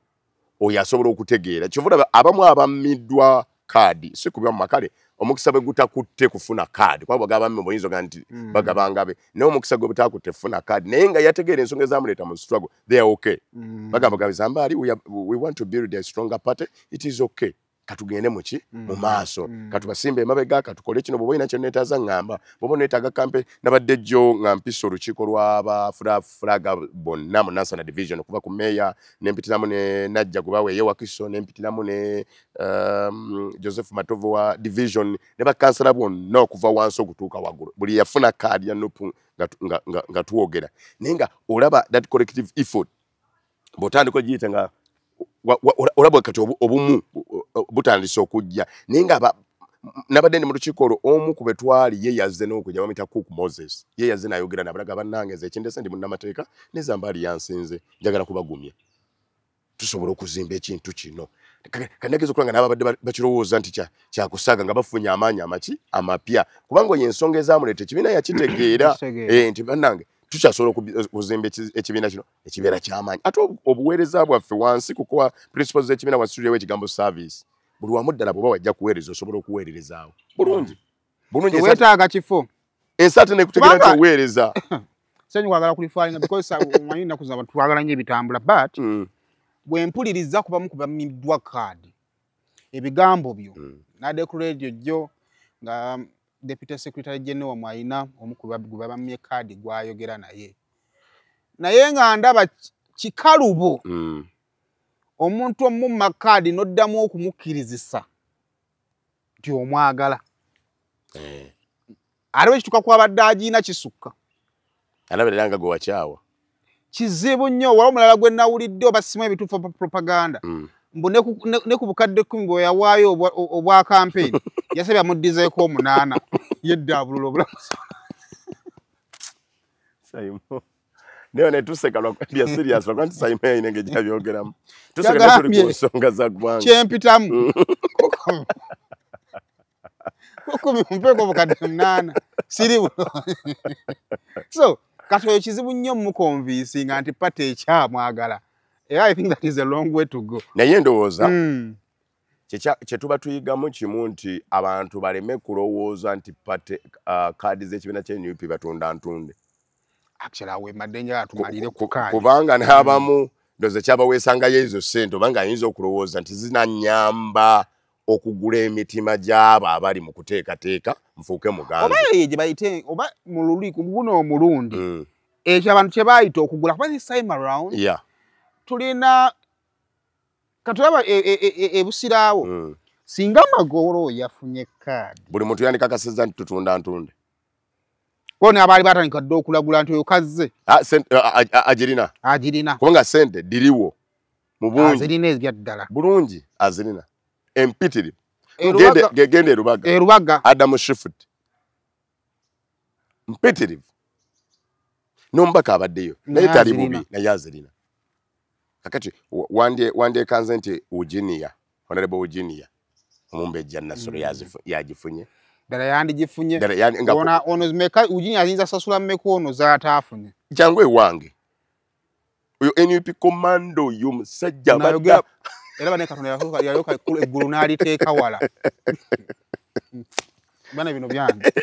oyo asobola okutegeera kyovula abamu abammiddwa kaadi si kubya mu makale omukisa bwe gutakutte kufuna kaadi kuba bagabammi muyinza oga nti bagabangabe naye omukisa gwe butakutte kufuna kaadi naye nga yategeera ensonga ezamuleeta mu struggle they are okay bagamba Zambali we want to build a stronger party it is okay katugende muki mu maaso katubasimbe emabega katukole kino bwoba ina kyo neetaaza ngamba bwoba neetaaga kampe nabadde jjo nga mpisa olukiiko lw'aba fulaga bonna mu Nansana division okuva ku meya nempitiramu ne Najja Gubaweeye Wakiso nempitiramu ne Joseph Matovu wa division ne bakansala bonna okuva wansi okutuuka waggulu buli yafuna kaadi ya nupu nga tuwogera naye nga olaba that collective effort bw'otandika ogiyita nga olaba kati obumu butandise okujja naye nga nabadde ndi mu lukiiko olwo omu ku betwali ye yazze n'okujja bamuyita Cook Moses ye yazze n'ayogera nabalaga bannange nze ekindese ndi munnamateeka n'ezambaali yansinze njagala kubagumya tusobola okuzimba ekintu kino kandageeza okulanga n'ababadde bakirowooza nti kyakusaaga nga bafunye amaanyi amapya kubanga oyo ensonga ezamuleeta ekibiina yakitegeera nti bannange tukyasobola okuzimba ekibiina kino ekibeera ky'amaanyi ate obuweereza bwaffe wansi kukowa principles z'ekibiina wansi tuliwo ekigambo service buli wamu ddala bw'oba wajja kuweereza osobola okuweererezaawo bulungi weetaaga kifo ensaate nekutegeera nti oweereza senyi kwagala kulifaalinga because omanyi ennaku zino abantu twagala nnyo ebitambula but bwe mpuliriza kubamu kubamiddwa kaadi ebigambo byo nadde ku radio jjo nga Deputy Secretary General Mwayina omu ku gwe bamye kaadi gwayogera naye nga ndaba kikalubo omuntu omumma kaadi n'oddamu okumukkirizisa nti omwagala aliwo ekituuka kwabadde agiina kisukka alaberera nga gwe wakyawa kizibu nnyo wala omulala gwe nawulidde oba simu ebituufu propaganda mbu ne ku bukadde 10 bwe yawaayo obwa campaign yasabye amuddizeeko 8 yeddabulula obulamuzi Saimo naye netuseka lwakubya serious lwakuba nti Saimo yayinenge gyabyogeramu tuseka tuli ku nsonga za ggwanga kyempitamu okumi mumpeeko obukadde 8 siri so kati oyo kizibu nnyo mukonvinsinga nti pate ekyamwagala I think that is a long way to go. Naye ndowooza kye tuba tuyigamu kimu nti abantu baleme kulowooza nti pate kaadi z'ekibiina ky'NUP batunda ntunde. Actually awe madenja atumalire ku kaadi. Kubanga n'abamu ndoze kyabaweesangayo ezo ssente obanga ayinza okulowooza nti zinanyamba okugula emitima gy'abo abali mu kuteekateeka nfuuke muganzi. Oba ye bayite oba mu luli ku guno omulundi ekyo abantu kye baayita okugula kuba this time around. Yeah. Tulina katulaba ebusiraawo singa magoro yafunye kaadi buli muntu yandika akasezza nti tutunda ntunde kone abaali batandika dde okulagula nti oyo kazze agirina kubanga sente diriwo mu bungi azirina ezya ddala bulungi azirina empitirivu gende erubaga Adamu Shift mpitirivu n'omubaka abaddeyo naye tali bubi naye azirina kakati wandye kanze nti Honorable Virginia omumbejja Nasoro yagifunye dala yandigifunye ono zimeka Virginia azinza sasula mmeka ono zaataafunye jangu ewange oyo NUP commando y'omusajja badda era bane katonda yayoka eggulu n'aliteeka wala bana bino byange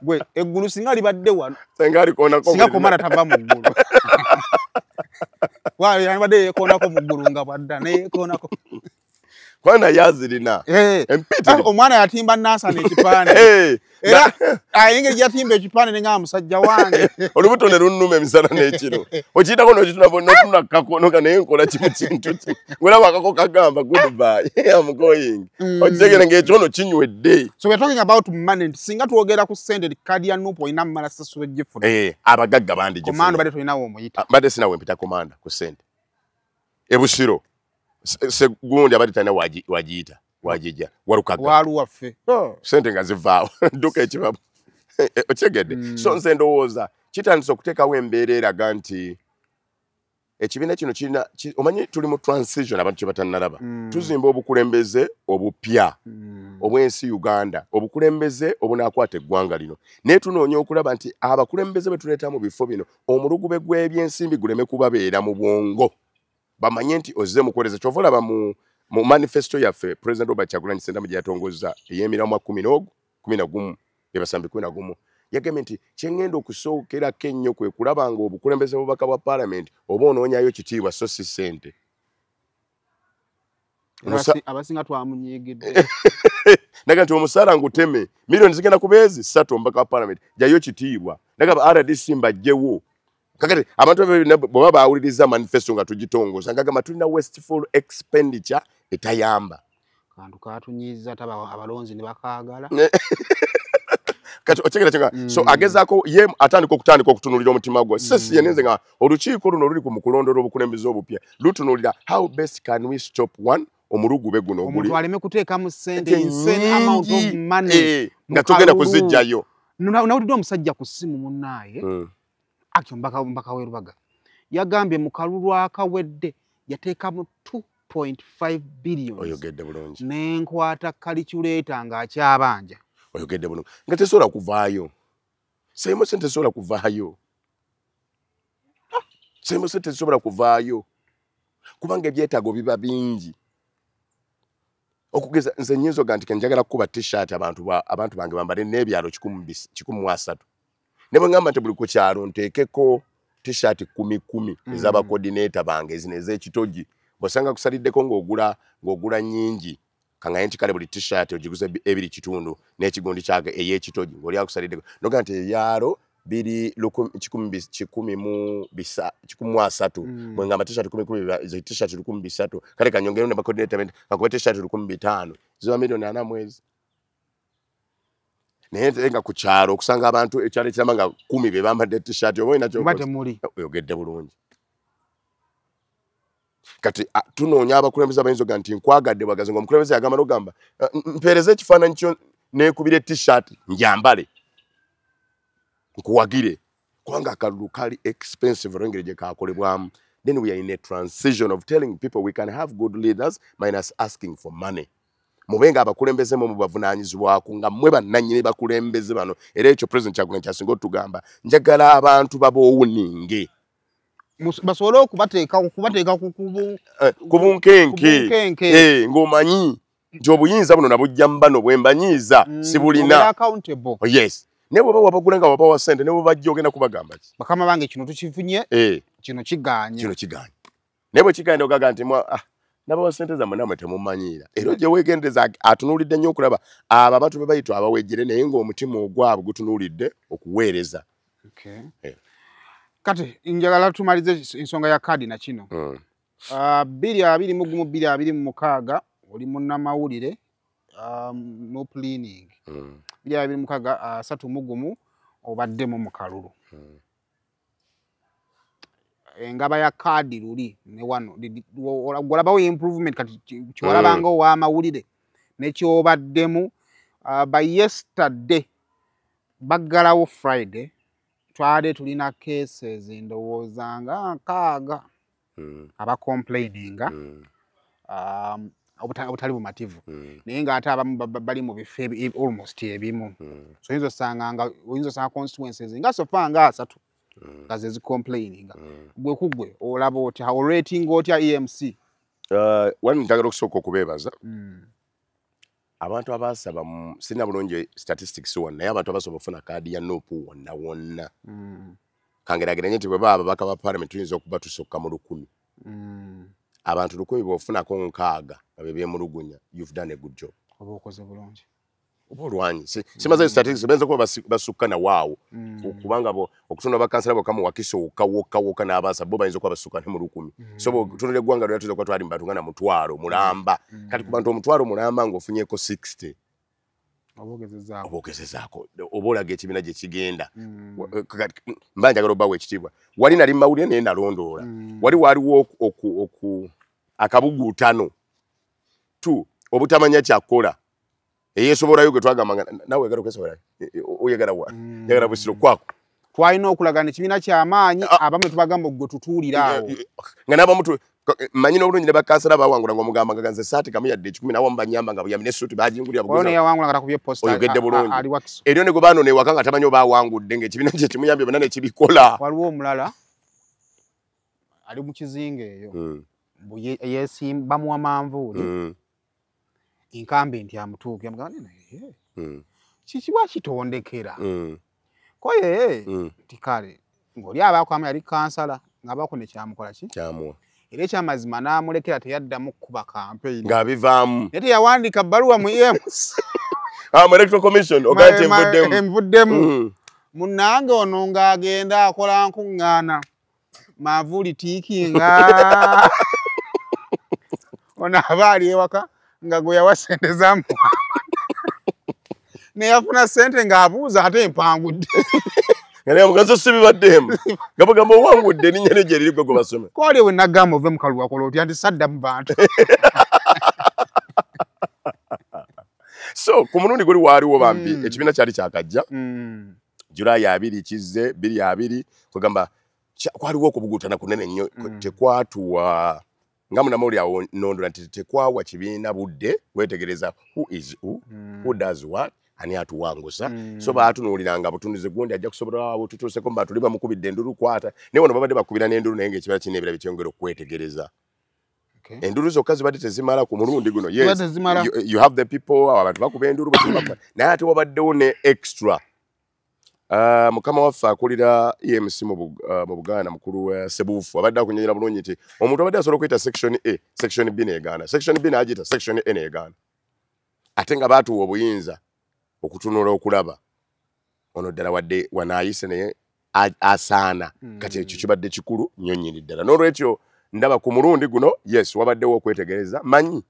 gwe eggulu singa libadde wano singa komanda tava mu ggulu wali yanibadde yekoonako mu ggulu nga bwadda neyekoonako kwana yazirina empitirivu omwana yatimba Nansana ekipaane era ayinge yatimba ekipaane nenga musajja wange olubuto ne runnume emisana n'ekiro okiyitako n'otuna kakono naye nkola kimu kintu ki ng'olaba akako kagamba goodbye I'm going okitegere ng'ekyono kinywedde. So we're talking about money singa tuwogera ku ssente kaadi ya NUP oyina mmala sasula egifuna abagagga bandi gifuna komando badde tulinawo omuyita badde sinawe mpita komanda ku ssente ebusiro segundi abadde talina wagiyita wagijja walukaga walu waffe sente nga zivaawo dduka ekibabu okitegedde so nze ndowooza kitandise okuteekawo embeera eraga nti ekibiina kino kirina omanyi tuli mu transition abantu kye batannalaba tuzimba obukulembeze obupya obw'ensi Uganda obukulembeze obunaakwata eggwanga lino naye tunoonya okulaba nti abakulembeze be tuleeta mu bifo bino omulugube gw'ebyensimbi guleme kubabeera mu bwongo bamanye nti ozze mukuweereza kyova olaba mu manifesto yaffe President Robert Kyagulanyi Ssentamu gye yatongozza ey'emiramwa 11 ebasambi 11 yagambye nti kyengenda okusookerako ennyo kwe kulaba nga obukulembeze bubaka bwa Parliament oba onoonyayo kitiibwa so si ssente abasinga twamunyegedde naga nti omusala nguteme milioni zigenda kubeezi 3 mbaka parliament jayo kitiibwa naga RDC mbajjewo kakati abantu bwe bawuliriza manifesto nga tugitongoza ngaga tulina wasteful expenditure etayamba kantu katunyiza taba abalonzi ne bakaagala kati ochegera chenga so agezaako ye atandika okutunulira omutima gwe sisi yenenze nga olukiiko luno luli ku mukulondolo obukulembeze obupya lutunulira how best can we stop one omulugube guno oguli omuntu aleme kuteeka mu sente insane amount of money nga tugenda kuzijjayo nawulidde omusajja ku ssimu munnaye akyo mbaka werubaga yagambye mu kalulu akawedde yateekamu 2.5 billion oyogedde bulungi n'enkwata calculator ng'akyabanja oyogedde bulungi nga tesobola kuvaayo seyimo sente tesobola kuvaayo seyimo sente tesobola kuvaayo kubanga ebyetaago biba bingi okugeza nze nyinza oga njagala kukuba t-shirt abantu bange bambale n'ebyalo 130 ne bwe ngamba nti buli ku kyalo nteekeko t-shirt 10 ez'aba coordinator bange ezino ez'ekitogi bw'osanga kusaliddeko ng'ogula nnyingi kangaye nti kale buli t-shirt ogiguze 2.5 n'ekigundi kyake ey'ekitogi ng'oli akusaliddeko noga nti ebyalo biri 130 bwe ngamba t-shirt 10 t-shirt 130 kale kanyongero ne ba coordinator bakuba t-shirt 15 ziba milioni 4 mwezi naye nga ku kyalo okusanga abantu ekyalo ekirama nga 10 be bambadde t-shirt oba olina oyogedde bulungi kati tunoonya abakulembeze abayinza oga nti nkwagadde bwagaze nga omukulembeze yagamba n'ogamba mpeereza ekifaananyi kyo neekubira t-shirt njambale nkuwagire kubanga akalulu kali expensive olw'engeri gye kaakolebwamu then we are in a transition of telling people we can have good leaders minus asking for money mubenga abakulembeze mu bavunaanyizibwako nga mmwe bannannyini bakulembeze bano era ekyo president Kyagulanyi kyasinga otugamba njagala abantu baboowuninge basobole okubateeka ku bunkenke ng'omanyi nti obuyinza buno nabujja mu bano bwe mbanyiiza sibulina yes ne bwe wabagula nga wabawa ssente ne bwe bajja ogenda kubagamba ki bakama bange kino tukifunye kino kiganye ne bwe kiganye ogaga nti nabawa ssente zammwe namwe temumanyiira era gye weegendereza atunuulidde nnyo okulaba abo abantu be bayitwa abawejjere naye ng'omutima ogwabwe gutunuulidde okuweereza kati njagala tumalize ensonga ya kaadi na kino 221 226 oli munnamawulire no cleaning 226 31 obaddemu mu kalulu engaba ya kaadi luli ne wano olabawo improvement kati kiwalabanga ow'amawulire nekyobaddemu by yesterday baggalawo Friday twade tulina cases ndowooza nga 6 aba complaininga obutali bumativu naye ng'ate abamu bali mu bifo almost ebimu so oyinza osanga constituencies nga sofa nga 3 nga ze zicomplaininga gwe kugwe olaba otya orating otya EMC wano njagala okusooka okubeebaza abantu abasaba sina bulungi statistics wonna naye abantu abasaba ofuna kaadi ya nopu wonna kangeragere nti bwe baba ababaka ba parliament tuyinza okuba tusukka mu 100 abantu 100 bwofunako 6 abe byemulugunya you've done a good job oba okoze bulungi oba olwanyi simaze statistics benza kuba basukka na waawo kubanga okutunda bakansala bokamu wakiso woka n'abasaba bo bayinza kuba basukka ne mu 100 so tunule gwanga lya tuza kwa twali mbatu ngana mutwalo mulamba kati ku bantu omutwalo mulamba ng'ofunyeko 60 obogezezaako oba olaga ekibiina gye kigenda mba njagala obbawo ekitiibwa wali nali mawulire naye nalondoola waliwo akabuguutano 2 obutamanya kyakola eyeesobolayo gwe twagambanga nawe oyagala okwesobola oyagala wa yagala busiro kwako twalina okulagana ekibiina ky'amaanyi abamu tubagamba gwe tutuulira awo nga n'abamu manyi n'obulungi ne bakansala bawangula ng'omugamba nga nze saati kamu yadde 10 nawo mbanyamba nga buyamine suuti bagingulira oyogedde bulungi eryo ne gwe baanona ewaka nga tamanyi oba awangudde ng'ekibiina kye kimuyambye bonna ne kibikola waliwo omulala ali mu kizinga eyo bamuwa manvuuli inkambi nti amutuuke amugamba naye kikiba kitondekera koye nti kale ng'oli abaako amu yali kansala ng'abaako ne kyamukola ki kyamuwa era ekyamazima n'amulekera teyaddamu kuba campaign ng'abivaamu naye teyawandiika bbaluwa mu EMC mu electoral commission ogaati envuddemu envuddemu munnange ono ng'agenda akola nkuŋŋaana maavuli tiikinga ono aba ali ewaka nga gwe yawa ssente zamuwa neyafuna ssente ng'abuuza ate empangudde naye omugaso si bibaddemu nga bagamba owangudde erinnya lyo gye liri gwe basome kwali we nagamba ove mu kalulu akola otya nti sadda mu bantu so ku mulundi guli waaliwo bambi ekibiina kyali kyakajja Julaayi 2 kizze 2 kwegamba kwaliwo okubugutana kunene nnyo tekwatuwa nga munamawulire awo nondola nti tekwawa kibiina budde wetegereza who is who does what ani atuwangusa so baatunuuliranga butunuzi gundi ajja kusobola abo tutuuseko mba tuli bamukubidde endulu kwata naye wano babadde bakubira n'endulu naye ng'ekibiina kirina ebirala bikyongera okwetegereza endulu zokka zibadde tezimala ku mulundi guno yes you have the people abantu bakuba endulu naye ate wabaddewo ne extra mukama waffe akulira EMC mu Buganda mukulu wa Sebufu abadde akunyonyera bulungi nti omuntu abadde asobola okuyita section A section B neegaana section B n'agiyita section A neegaana ate nga baatuwa obuyinza okutunula okulaba ono ddala wadde wanaayise naye asaana kati ekyo kibadde kikulu nnyo nnyini ddala n'olwekyo ndaba ku mulundi guno yes wabaddewo okwetegereza manyi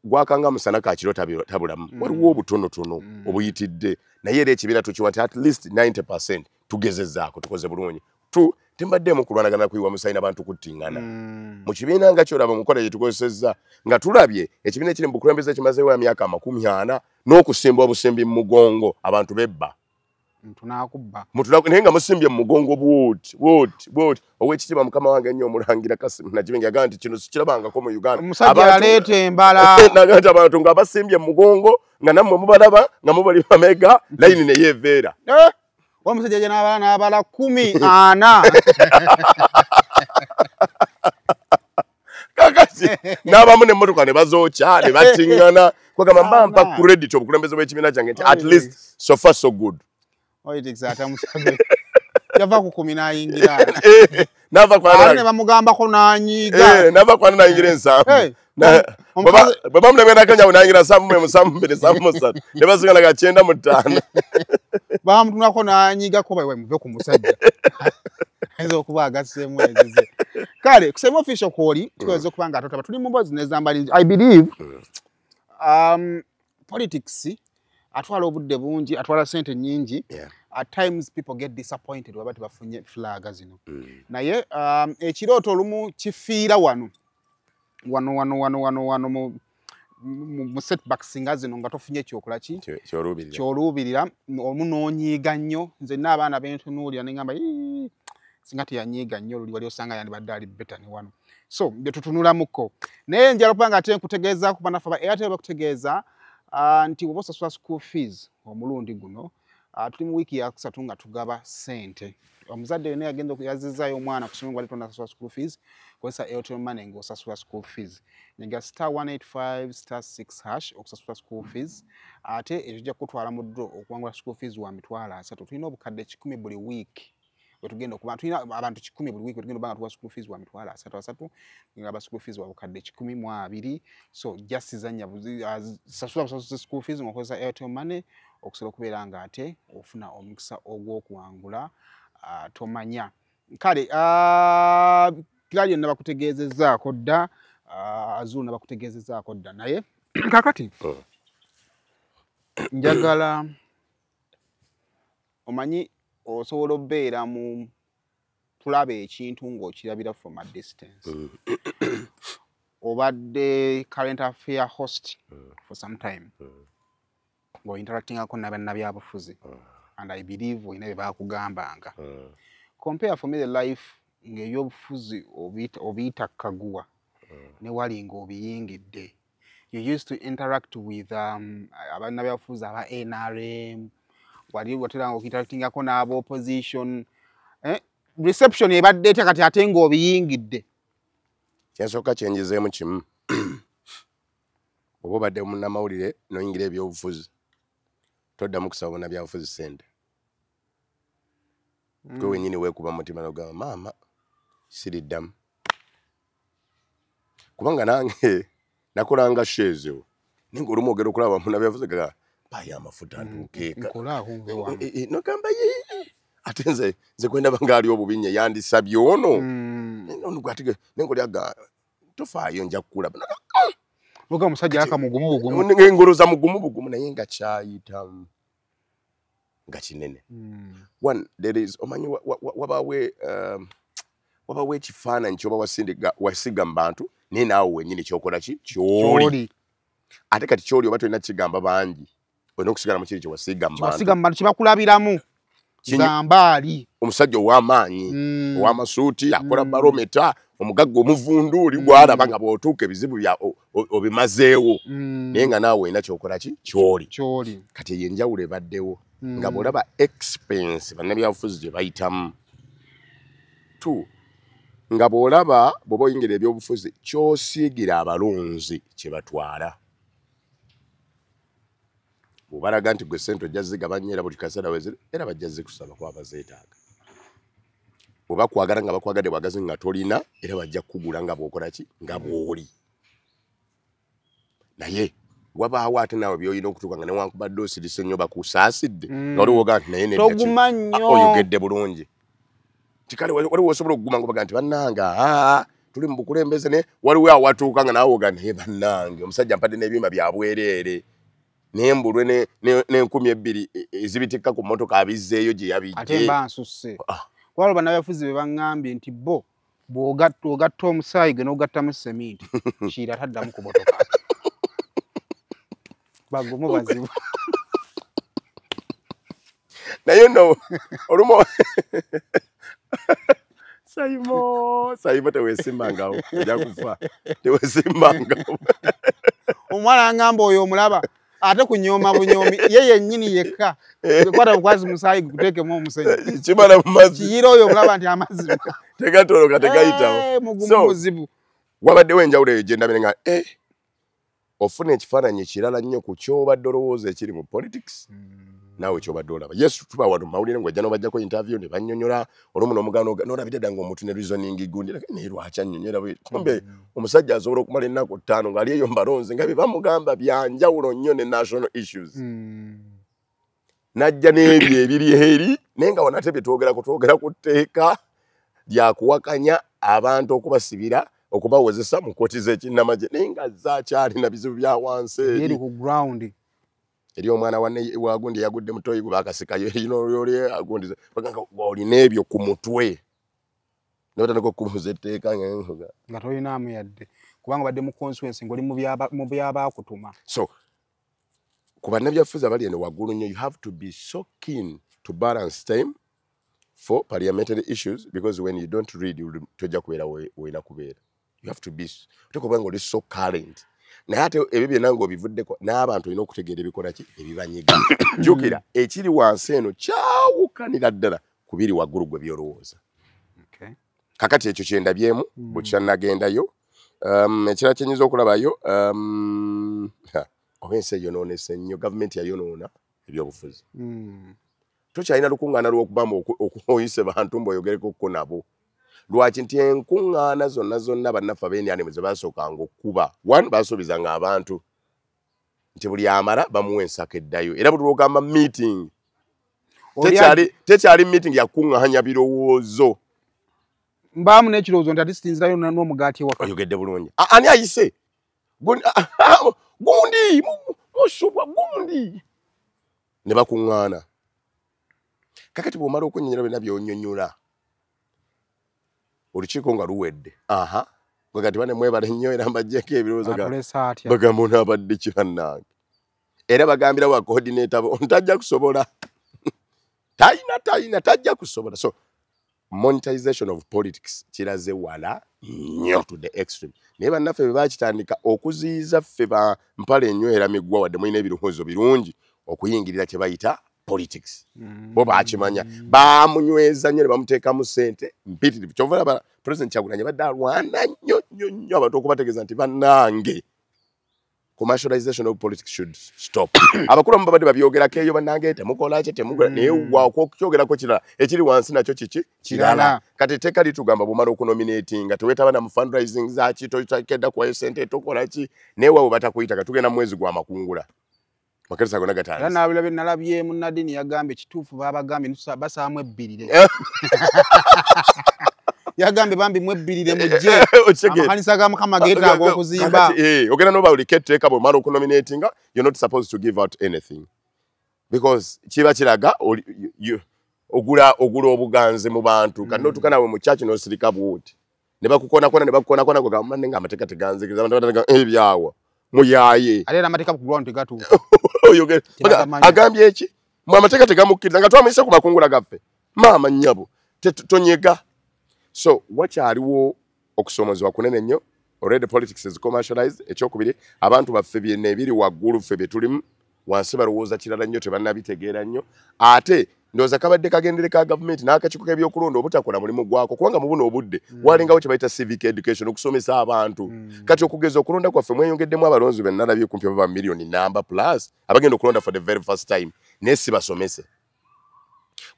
gwakanga musana kakiro tabulamu waliwo obutonotono obuyitidde naye era ekibiina tukiwa nti at least 90% tugezezzaako tukoze bulungi tembaddeemu kulwanagana kuyiwa musayina abantu kuttingana mu kibiina nga kyolaba mukola gye tukozesezza nga tulabye ekibiina ekiri mu bukulembeze kimazeewo emyaka 40 n'okusimba obusimbi mu mugongo abantu bebba naye nga musimbye mu mugongo bwoti ow'ekitiibwa mukama wange nnyo omulangira Kasimu Nakibengi yagamba nti kino sikirabangako mu Uganda omusajja aleeta embala naga nti abantu nga basimbye mu mugongo nga nammwe mubalaba nga mubali bamega layini ne yeeveera omusajja gye n'abala 40 kakati n'abamu n'emmotoka ne bazookya ne battingana kwegamba mbampa credit obukulembeze bw'ekibiina kyange nti at least so far so good yava ku 10 n'ayingira ne bamugambako n'anyiiga nava kwana n'ayingira 7 bwe bamulemera Kenya n'ayingira 7 ne basigala ga 95 bamutunako n'anyiigako bawe muve ku musajja ayinza okuba agasseemu ezize kale kusema official kwoli tuweze okuba nga atotaba tuli mu mbozi n'ezambali I believe politics atwala obudde bungi atwala sente nyingi at times people get disappointed wabati bafunye flaga zino naye ekirooto olumu kifiira wano mu setbacks nga zino nga tofunye ekyokola ki kyoluubirira omunoonyiiga nnyo nze n'abaana bentunuulira ne ngamba singa teyanyiiga nnyo luli wali osanga yandibadde ali beta ne wano so bye tutunulamuko naye njala okuba nga ate nkutegeeza ku banafu ba Airtel bakutegeeza nti oba osasula school fees omulundi guno tuli mu wiiki ya 3 nga tugaba sente omuzadde yonna yagenza okuyazizzaayo omwana ku ssomero wali tonasasula school fees kozesa Airtel Money ng'osasula school fees nyenga *185*6# okusasula school fees ate ekyo kijja kutwala mu draw okuwangula school fees wa $300 tulina obukadde 10 buli wiiki wetugenda okuba tulina abantu 10 buli wiiki wetugenda obanga tuwa school fees wa $300 ngaba school fees wa bukadde 12 so just zanya sasula school fees ngokozesa Airtel Money okusobola okubeera nga ate ofuna omukisa ogw'okuwangula tomanya kale kirali nabakutegeezezzaako dda Azulu nabakutegeezezzaako dda naye kakati njagala omanyi osobola obbeera mu tulaba ekintu ng'okirabira from a distance obadde current affair host for some time ng'ointeractingako n'abannabyabufuzi and I believe olina bye baakugambanga compare for me the life ng'ebyobufuzi obiyita kaguwa ne wali ng'obiyingidde you used to interact with abannabyabufuzi aba NRM wali wateranga okuinteractingako n'aba opposition reception ebadde etya kati ate ng'obiyingidde kyensooka kyenjezeemu kimu oba obadde munnamawulire noyingira ebyobufuzi toddamu kusaba bannabyabufuzi ssente gwe wennyini weekuba mutima nogamba maama siriddamu kubanga nange nakolanga shezo ninga olumu ogera okulaba muna byavuze gaga baya amafuta ndukeeka nkola humbe wange no gamba ye ate nze kwenda bangali obubinye yandisabye ono ono gwatige nengo lyaga tofaayo nja kukulaba Luga musajja aka mugumu bugumu ngengoroza mugumu bugumu naye nga kyayita nga kinene one there is omanyi wabawe ekifaananyi kyoba wasiga mu bantu naye naawe wenyini kyokola ki kyoli ate kati kyoli oba tolina kigamba bangi olina okusigala mu kiri kyewasiga mu bantu kibakulabiramu zambaali omusajja ow'amaanyi ow'amasuuti akola barometa omugagga omuvundu oli gwalaba nga bw'otuuka ebizibu obimazeewo naye nga naawe olina kyokola ki kyoli kati eyo enjawulo ebaddewo nga bw'olaba expense bannabyabufuzi gye bayitamu nga bw'olaba bw'oba oyingira ebyobufuzi kyosiigira abalonzi kye batwala bw'obalaga nti gwe ssente ojja zigabanya era buli kaseera weziri era bajja zikusaba kuba bazeetaaga bw'oba kwagala nga bakwagadde bwagazi nga tolina era bajja kukugula nga bw'okola ki nga bw'oli naye wabaawo ate naawe by'olina okutuuka nga newankubadde osirise nnyo bakusaasidde nga waliwo oga nti naye toguma nnyo oyogedde bulungi tikale waliwo osobola okuguma nga baga nti bannanga tuli mu bukulembeze ne waliwo awatuuka nga naawe oga naye bannange omusajja mpadde n'ebyuma bya bwereere n'embulwe n'2,000 ezibitikka ku mmotoka abizzeeyo gye yabijje ate mba nsusse waliwo bannabyabufuzi be baŋŋambye nti bo bw'ogatta omusaayi gwe n'ogattamu seminti kiira taddamu ku motoka bagumu bazibu naye no olumu Saimo teweesimbangawo ojja kufa teweesimbangawo omwana aŋŋamba oyo omulaba ate kunyooma bunyoomi ye yennyini yekka kwata bukwazi musaayi gukuteekemu omusenyu kimala mu mazzi kiyira oyo omulaba nti amazzi tegatoloka tegayitawo mugumu muzibu wabaddewo enjawulo eyo gye ndabire nga ofuna ekifaananyi ekirala nnyo ku kyobadde olowooza ekiri mu politics naawe kyobadde olaba yesu tuba wano mawulire ngwajja n'obajjako interview ne bannyonnyola olumu n'omugaano n'olabidde dda ng'omuntu ne reasoning gundi naye lwaki annyonnyola bwe kumbe omusajja asobola okumala ennaku 5 ng'ali eyo mbalonzi nga bye bamugamba byanjawulo nnyo ne national issues najja n'ebyo ebiri eri naye nga wonate bye twogera ku tteeka lyakuwakanya abantu okubasibira okubawozesa mu kkooti z'ekinnamagye naye nga zaakyalina bizibu bya wansi eri ku ground eri omwana wagundi yagudde mutoyi gwe bakasikayo erinolyoli agundi olina ebyo ku mutwe notandika okumuza etteeka nga tolinaamu yadde kubanga badde mu constituency ng'oli mu byabakutuma so ku bannabyabufuzi abali eno waggulu nnyo you have to be so keen to balance time for parliamentary issues because when you don't read tojja kubeera weina kubeera you have to be otekubanga oli so current naye ate ebyo byonna ng'obivuddeko n'abantu olina okutegeera ebikola ki ebibanyiga jjukira ekiri wansi eno kyawukanira ddala ku biri waggulu gwe byolowooza kakati ekyo kyendabyemu bwe kyanagendayo ekirala kyenyinza okulabayo oba ensi eyonoonese nnyo gavumenti yayonoona ebyobufuzi tokyalina lukuŋŋaana lw'okubamba oyise bantu mb'oyogerekoko nabo lwaki nti enkuŋŋaana zonna bannaffe ab'enyanimo ze basookanga okkuba one basuubizanga abantu nti buli amala bamuwa ensako eddayo era buli lwogamba meeting tekyali meeting yakuŋŋaanya birowoozo mbaamu n'ekirowoozo nti ate sitinzirayo n'omugaati ewaka oyogedde bulungi ani ayise gundi osubwa gundi ne bakuŋŋaana kakati bw'omala okunnyonnyola byonna by'onnyonnyola olukiiko nga luwedde gwegati bane mwebale nnyo era mbaggyeko ebirowoozo bagamba onaabadde kibannange era bagambira wa coordinator bo ntajja kusobola tajja kusobola so monetization of politics kiraze wala nnyo to the extreme naye bannaffe bwe bakitandika okuziyiza ffe ba mpale enywera miggwa wadde mulina ebirowoozo birungi okuyingirira kye bayita politics bo bakimanya bamunyweza nnyo ne bamuteekamu ssente mpitirivu kyova laba president Kyagulanyi badde alwana nnyo abantu okubategeeza nti bannange commercialization of politics should stop. Abakulu mbabade babyogerako eyo bannange temukola kye temukola naye wako kyogerako kirala ekiri wansi nakyo kiki kirala kati teka litugamba bumala okunominating nga tewetaba na fundraising za kito kidda kwa sente tokola ki naye wawe batakuyita katugenda mwezi gwa makungula makanisa gona gatano era nabulabe nalabye munnadini yagambe kituufu babagambe basaamu ebbirire yagambe bambi mwebbirire mujje amakanisa ga Mukama geetaaga okuzimba ogenda noba uliketteeka bwemala okunominating you're not supposed to give out anything because kiba kiraga ogula obuganze mu bantu kati notuuka nawe mu church nosirika bwoti ne bakukona gamba nga amateeka teganzikiza ebyawa muyaye ate amateeka ku ground tegatu agambye eki mu amateeka tegamukkiriza nga twamuyise ku makungula gaffe maama nnyabo tonyega. So wakyaliwo okusomozebwa kunene nnyo already politics is commercialized ekyokubiri abantu baffe byenne ebiri waggulu ffe bye tulimu wansi balowooza kirala nnyo tebannabitegeera nnyo ate ndowooza kabadde kagendere ka gavumenti n'akakiiko k'ebyokulonda obutakola mulimu gwako kubanga mu buno obudde walingawo kye bayita civic education okusomesa abantu kati okugeza okulonda kwaffe mweyongeddemu abalonzi be nnalabye kumpi baba million number plus abagenda okulonda for the very first time naye si basomese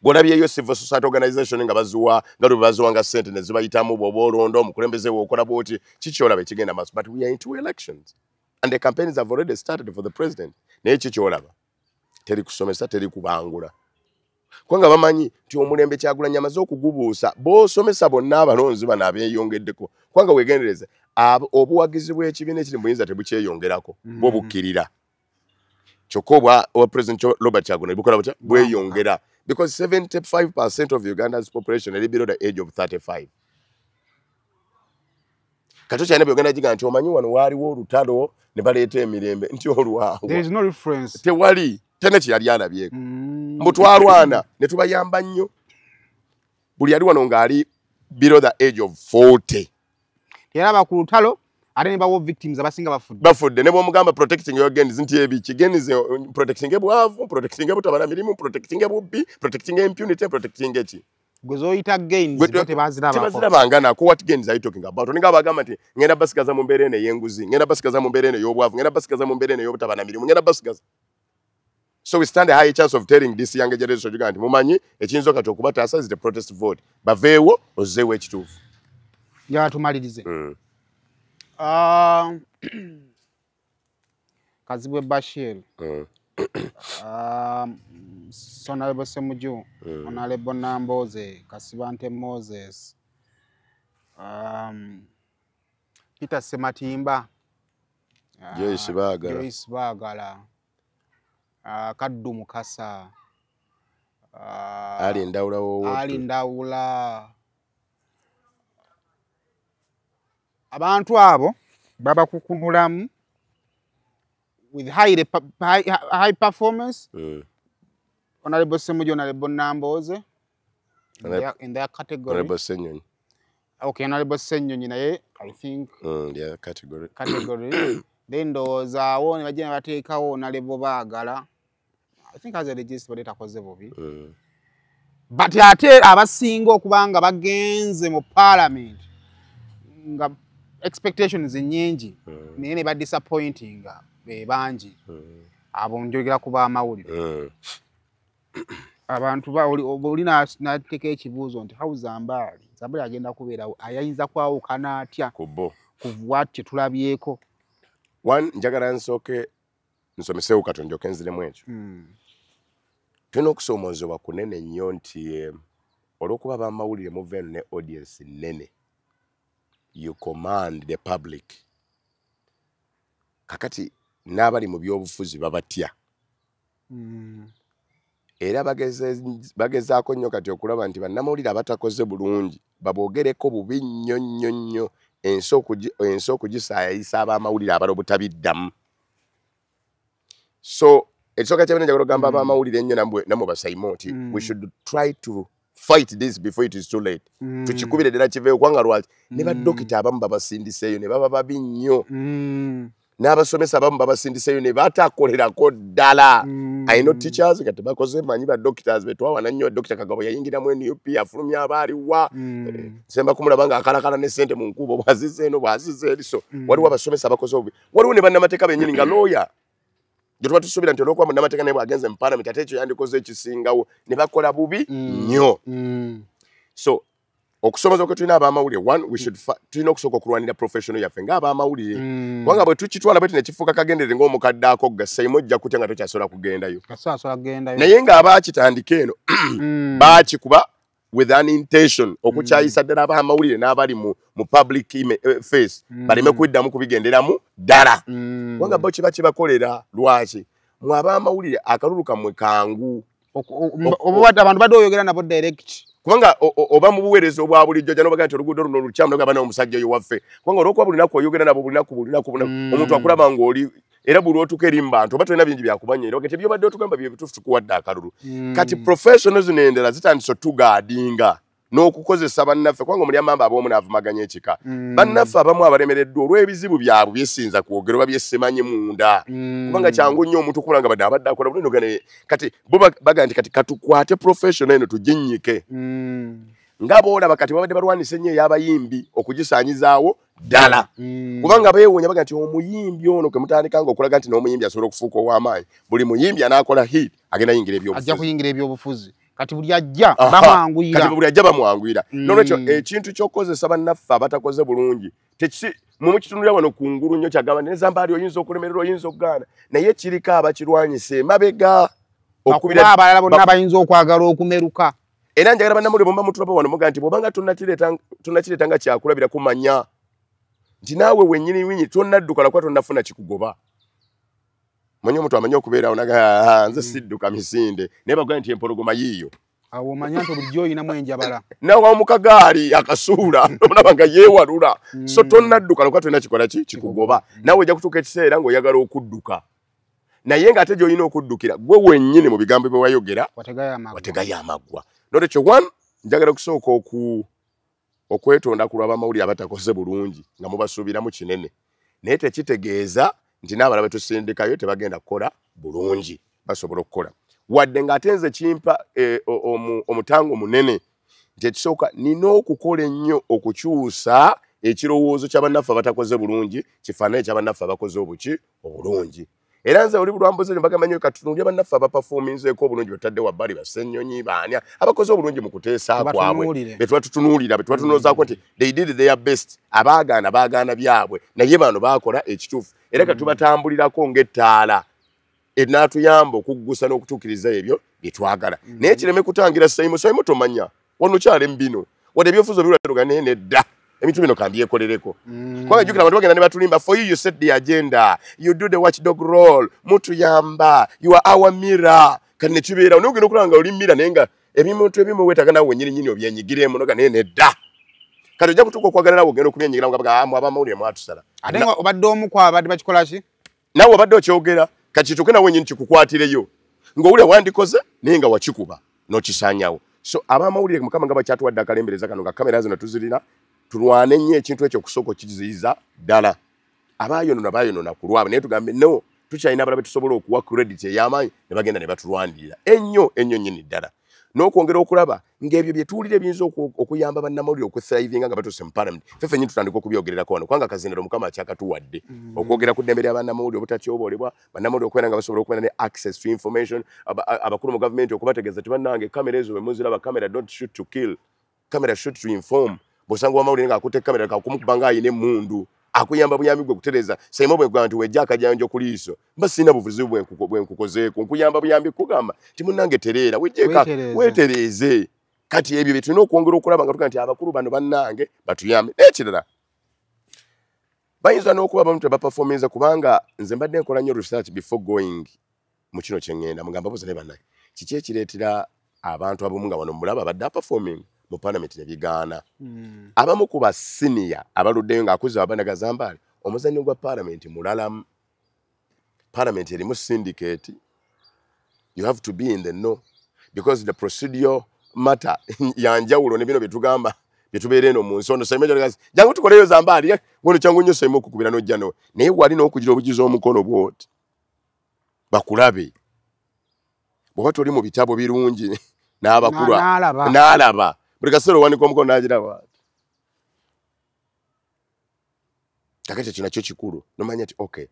golabyeyo civil society organization nga bazuwa nga bazuwa nga sente ne zibayitamu bw'oba olonda omukulembeze bw'okola bw'oti kikyolaba ekigenda maaso but we are into elections and the campaigns have already started for the president naye kikyolaba teri kusomesa teri kubangula kubanga bamanyi nti omulembe Kyagulanyi amaze okugubuusa b'osomesa bonna abalonzi bano abeeyongeddeko kubanga weegendereze obuwagizi bw'ekibiina ekiri mu buyinza tebukyeyongerako bwo bukkirira kyokka obwa president Robert Kyagulanyi bukola butya bweyongera because 75% of Uganda's population is below the age of 35. Kato cyane byogenda giga nti omanyi wano waliwo olutalo ne baleeta emirembe nti olwawo. There is no reference. Tewali tena kiyali alabyeko. Mbutwalwana ne tubayamba nnyo. Buli yali wano ngali below the age of 40. Yalaba ku lutalo ate ne bawo victims abasinga bafudde ne bomugamba protecting your gains nti ebiki gains protecting ebwavu protecting ebutabala mirimu protecting ebubbi protecting impunity protecting echi gozoyita gains bote bazirabangana ko what gains are you talking about ninga bagamba nti ngenda basigaza mu mbeere ne yenguzi ngenda basigaza mu mbeere ne yobwavu ngenda basigaza mu mbeere ne yobutabala mirimu ngenda basigaza. So we stand a high chance of telling this young generation you ganti mumanyi ekinzo kati okubataasa is the protest vote baveewo ozeewo ekituufu ya tumalirize Kazibwe Bashir Sonalebo Semuju Onalebo Namboze Kasibante Moses Peter Sematimba Joyce Bagala Kaddu Mukasa Ali Ndawula abantu abo baba kukumulamu with high performance Honorable Semuju Honorable Namboze in their category Honorable Senyonyi okay Honorable Senyonyi naye I think yeah category then those wone bagenda bateekawo Honorable Bagala I think as a register badeta koze bobi but ate abasinga okubanga bagenze mu parliament nga expectations nyingi nene ba disappointing banji abo njogera kuba amawulire abantu ba oli na teke ekibuuzo nti Zambali agenda kubeera ayinza kwawukana atya kuvuwatye tulabyeko one njagala nsooke nsomeseewo katonjo kenziremu ekyo tulina okusoomozebwa kunene nnyo nti olw'okuba bamawulire muveeno ne audience nene you command the public kakati n'abali mu byobufuzi babatya era bagezaako nnyo kati okulaba nti bannamawulire abatakoze bulungi baboogereko bubi nnyo ensi okugisaayisa ab'amawulire abala obutabiddamu so ekisooka kyabena njagala ogamba ab'amawulire ennyo namwe basayimo nti we should try to fight this before it is too late. Tukikubire ddala kiveeyo kubanga lwaki ne baddokita abamu babasindiseeyo ne baba babi nnyo n'abasomesa abamu babasindiseyo ne batakolerako ddala. I know teachers kati bakoze manyi ba doctors betwawana nnyo Dr. Kagabo yayingira mu NUP afulumya abaaliwa semba kumulaba nga akalakala ne sente mu nkubo bwazize eno bwazize eriso waliwo abasomesa abakoze obubi waliwo ne bannamateeka bennyini nga lawyer gye tuba tusuubira nti olwokuba munnamateeka naye bwagenze mu parliament ate ekyo yandikoze ekisingawo ne bakola bubi nnyo. So okusomeza kwe tulina ab'amawulire tulina okusooka okulwanira professional yaffe ng'ab'amawulire kubanga bwe tukitwala bwe nekifuuka kagendere ng'omukadde ako gassayimo ojja kutya nga tokyasobola kugendayo naye ng'abaakitandika eno baakikuba with an intention okukyayisa ddala ab'amawulire n'abali mu public face baleme kwiddamu kubigenderamu ddala kubanga bo kiba kibakolera lwaki mwe ab'amawulire akalulu kammwe kangu abantu badde oyogera nabo direct kubanga oba mu buweereza obwa bulijjo jano bagati oluguudo luno lukyamu nogamba n'omusajja oyo waffe kubanga olwokuba buli lunaku oyogera nabo buli lunaku omuntu akulaba ng'oli era buli otuuka eri mu bantu oba tolina bingi byakumanya era tebyobadde otugamba bye bituufu tukuwadde akalulu kati professionals n'endala zitandise otugaadinga n'okukozesa bannaffe kubanga omuli amamba ab'omu n'avumaganya ekika bannaffe abamu abalemereddwa olw'ebizibu byabwe byesinza kwogera oba byesimanyi munda kubanga kyangu nnyo omuntu okubula nga badde abadde akola bulino kati bo baga nti kati katukwate professional eno tuginnyike nga boolaba kati babadde balwanisa ennyo ey'abayimbi okugisaanyizaawo ddala kubanga beewuunya baga nti omuyimbi ono kwe mutandika nga okulaga nti n'omuyimbi asobola okufuuka ow'amaanyi buli muyimbi anaakola hit agenda ajja kuyingira ebyobufuzi kati buli ajja bamwanguyira n'olwekyo ekintu ky'okukozesa bannaffe abatakoze bulungi mukitunulira wano kungulu nnyo kyagamba nezambaali oyinza okulemererwa oyinza okugaana naye kiriko abakirwanyisa emabega abalala bonna bayinza okwagala okumeruka era njagala bannamawulire bomba mutulaba wano muga nti bwobanga tonnakireeta nga kyakulabira kumanya nti naawe wennyini winyi tonnaddukala kuba tonnafuna kikugoba manyi omuntu amanye okubeerawo naga nze sidduka misinde naye bagamba nti empologoma yiiyo awo omanya nti bulijjo oyinamu enjabala nawe omukagaali akasuula olaba nga yeewalula so tonnaddukala kuba tolina kikola kikugoba naawe ojja kutuuka ekiseera ng'oyagala okudduka naye ng'ate gy'olina okuddukira gwe wennyini mu bigambo bye wayogera wategayo amaggwa n'olwekyo njagala okusooka okwetonda ku lw'abamawulire abatakoze bulungi nga mubasuubiramu kinene naye tekitegeeza nti n'abalala betusindikayo tebagenda kukola bulungi basobola okukola wadde ng'ate nze kimpa omutango munene nti ekisooka nina okukola ennyo okukyusa ekirowoozo ky'abannaffe abatakoze bulungi kifaananye ky'abannaffe abakoze obulungi era nze oli bulwambuzi mbagamba nnyo katunuulya bannaffe abapafominzeeko obulungi betadde wabbali bassennyonyi baania abakoze obulungi mu kuteesa kwabwe betuba tutunuulira betuba tunoozaako nti they did their best baagaana byabwe naye bano baakola ekituufu era katubatambulirako ng'ettaala enaatuyamba okuggusa n'okutuukiriza ebyo bye twagala naye kireme kutangira saimo tomanya wano kyale mbino wadde ebyofuzo birulaga naye nedda ebintu bino kambyekolereko kubanga jjukira abantu bagenda ne batulimba for you set the agenda you do the watchdog role mutuyamba you are our mirror kati ne kibeerawo naye ogenda okulaba nga oli mirror naye nga ebintu ebimu weetaaga nawe wennyini obyenyigiremu noga naye nedda kati ojja kutuuka okwagalirawo ogenda okubyenyigiramu nga baga abamawulire mwatusala ate nga obadde omu ku abadde bakikola ki naawe obadde okyogera kati kituuke nawe wennyini kikukwatireyo ng'owulira wandikoze naye nga wakikuba n'okisaanyawo so abamawulire mukama nga bakyatuwadde akalembereza kano nga kamera zino tuzirina tulwane nnyo ekintu ekyo okusooka okiziyiza ddala abaayonona ku lwabwe naye tugambe no tukyalina abalala betusobola okuwa credit ey'amaanyi ne bagenda ne batulwanirira ennyo nnyini ddala n'okwongera okulaba ng'ebyo bye tuwulira ebiyinza okuyamba bannamawulire okuthrivinga nga batuuse mu parliament ffeffe nnyini tutandika okubyogererako wano kubanga akazinero mukama akyakatuwadde okwogera ku ddembe ly'abannamawulire obutatyoboolebwa bannamawulire okubeera nga basobola okubeera ne access to information abakulu mu gavumenti okubategeeza ti bannange kamera ezo bwe muziraba kamera don't shoot to kill kamera shoot to inform bw'osanga wamawulire ng'akutte kamera kakumukuba ng'ayina emmundu akuyamba buyambi gwe kutereeza sayima bwe gwa nti wejja akajanjo ku liiso mba sirina buvuzibu bwe nkukozeeko nkuyamba buyambi kugamba ti munnange tereera wejjeeka weetereeze kati ebyo bye tulina okwongera okulaba nga tugaa nti abakulu bano bannange batuyambe n'ekirala bayinza n'okuba bamu tebapafominza kubanga nze mbadde nkola nnyo research before going mu kino kye ŋŋenda mugamba buza ne bannange kiki ekireetera abantu abamu nga wano mulaba badde aperforming mu parliament ne bigaana abamu ku basiniya abaluddeyo ng'akuza abanagazambaali omuzannyo gwa parliament mulalamu parliament erimu syndicate you have to be in the know because the procedure matter yanjawulo ne bino bye tugamba bye tubeere eno mu nsono semejo gazi jangu tukoleyo zambaali ngono changu nnyo semo okukubira no jano naye wali n'okugira obugizo omukono bwoti bakulabe bwe tuli mu bitabo birungi n'abakula n'alaba buli kasero wani ko mukono najiraba kakati kino kyo kikulu nomanya ati okay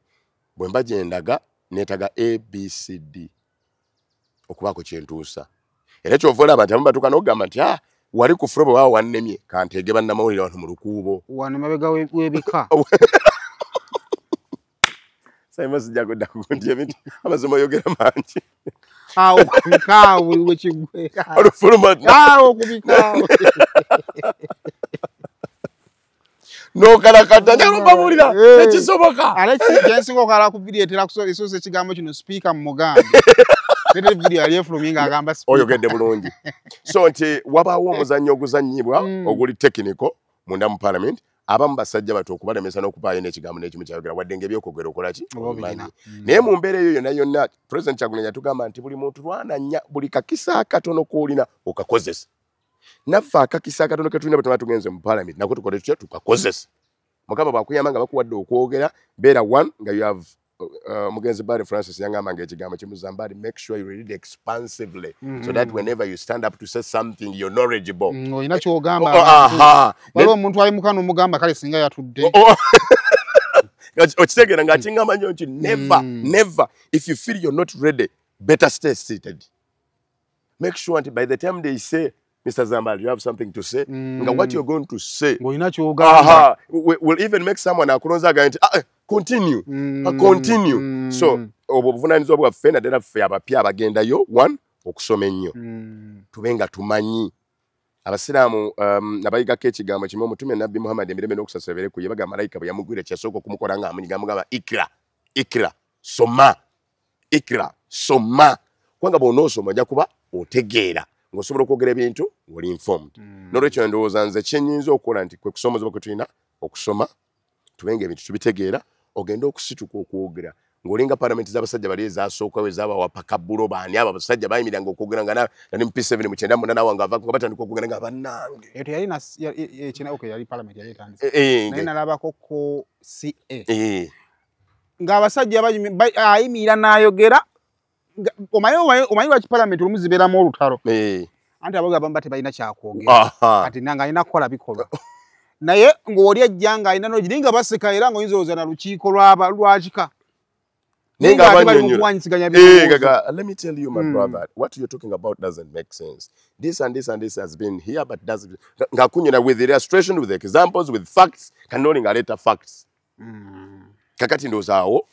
bwe mbajendaga netaga ABCD okubako kyentuusa era kyovola abantu abambatuka n'ogamba nti wali ku fulobo waawo wannemye kantege bannamawulire abantu mu lukuubo wano mabega webika sayima sijja kudda kundi ebintu amasomo yogera mangi kubika wekigwe olufuluma kubika nokalakata nyalubabulira nekisoboka ate kyensinga okala ku video etera kusose ekigambo kino speaker mu Mugambe nete video yali efuluminga agamba oyogedde bulungi so nti wabaawo omuzannyo oguzannyibwa oguli technical munda mu parliament abamu basajja bato okubalemesa n'okupaayo n'ekigambo n'ekimu kyayogera wadde ng'ebyokwogera okolaki obimanyi naye mu mbeera eyo yonna yonna president Kyagulanyi yatugamba nti buli muntu lwananya buli kakisa akatono k'olina okakozesa naffe akakisa akatono ke tulina bwe tuba tugenze mu parliament nako tukole tutya tukakozesa mukama bwakuyamba nga bakuwadde okwogera beera one nga you have Mugenzi Barry Francis yangamba ng'ekigambo kimuzambali make sure you read expansively so that whenever you stand up to say something you're knowledgeable olina kyogamba waliwo omuntu ali mukano omugamba kale singa yatudde okitegeera ng'akingamba nnyo nti never if you feel you're not ready better stay seated make sure that by the time they say Mr. Zambali, you have something to say. What you're going to say will even make someone akulonza against continue. Continue. So, obuvunanyizibwa bwaffe naddala ffe abapya abagendayo one okusoma ennyo. Tubenga tumanyi. Abasiraamu nabayigako ekigambo kimu omutume Nabbi Muhammad emirembe n'okusasira bere ku ye bagamba malayika bwe yamugwira kyasooka okumukola ng'amunyiga amugamba ikra soma kubanga bw'onoosoma ojja kuba otegeera ng'osobola okwogera ebintu ng'oli informed n'olwekyo ndowooza nze kyenyinza okukola nti kwe kusomozebwa kwe tulina okusoma tubenga ebintu tubitegeera ogenda okusituka okwogera ng'olinga palamenti z'abasajja bali ezasooka we zaabawa pakabulo baani abo abasajja bayimiranga okwogera nga nali mu P7 mu 98 wange avaako nga batandika okwogera nga bannange eyo yali palamenti yali etandise naye nalabako ko CA ng'abasajja ayimirira n'ayogera omanyi lwaki palamenti olumu zibeeramu olutalo anti aboga abamu bate balina kyakwogera kati nanga alina kukola bikolwa naye ng'oli ajja ng'alina n'ogiri nga baseka era ng'oyinza olowooza na lukiiko lwakika let me tell you, my brother, what you're talking about doesn't make sense. This and this and this has been here, but doesn't. With illustration, with examples, with facts, canoning later facts. Kakati ndozaawo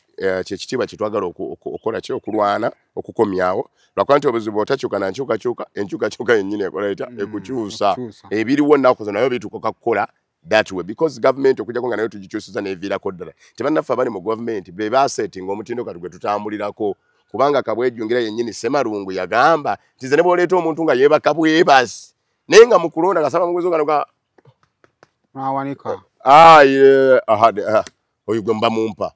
kyekitiibwa kyetwagala okukola kyo okulwana okukomyawo lwakuba nti obuzibu otakyuka na nkyukakyuka enkyukakyuka yennyini ekola eta ekukyusa ebiriwo nnaku nayo bitukoka kukola that way because government okujjako nga nayo tugikyusiza neeviirako ddala tebannaffe abali mu government be baasetinga omutindo kati gwe tutambulirako kubanga kabwejjungira yennyini Ssemalungu yagamba nti ze ne bw'oleeta omuntu nga yeebaka bwebasi naye nga mu kulonda kasaba mugezi oganoga awanika oyo gwe mba mumpa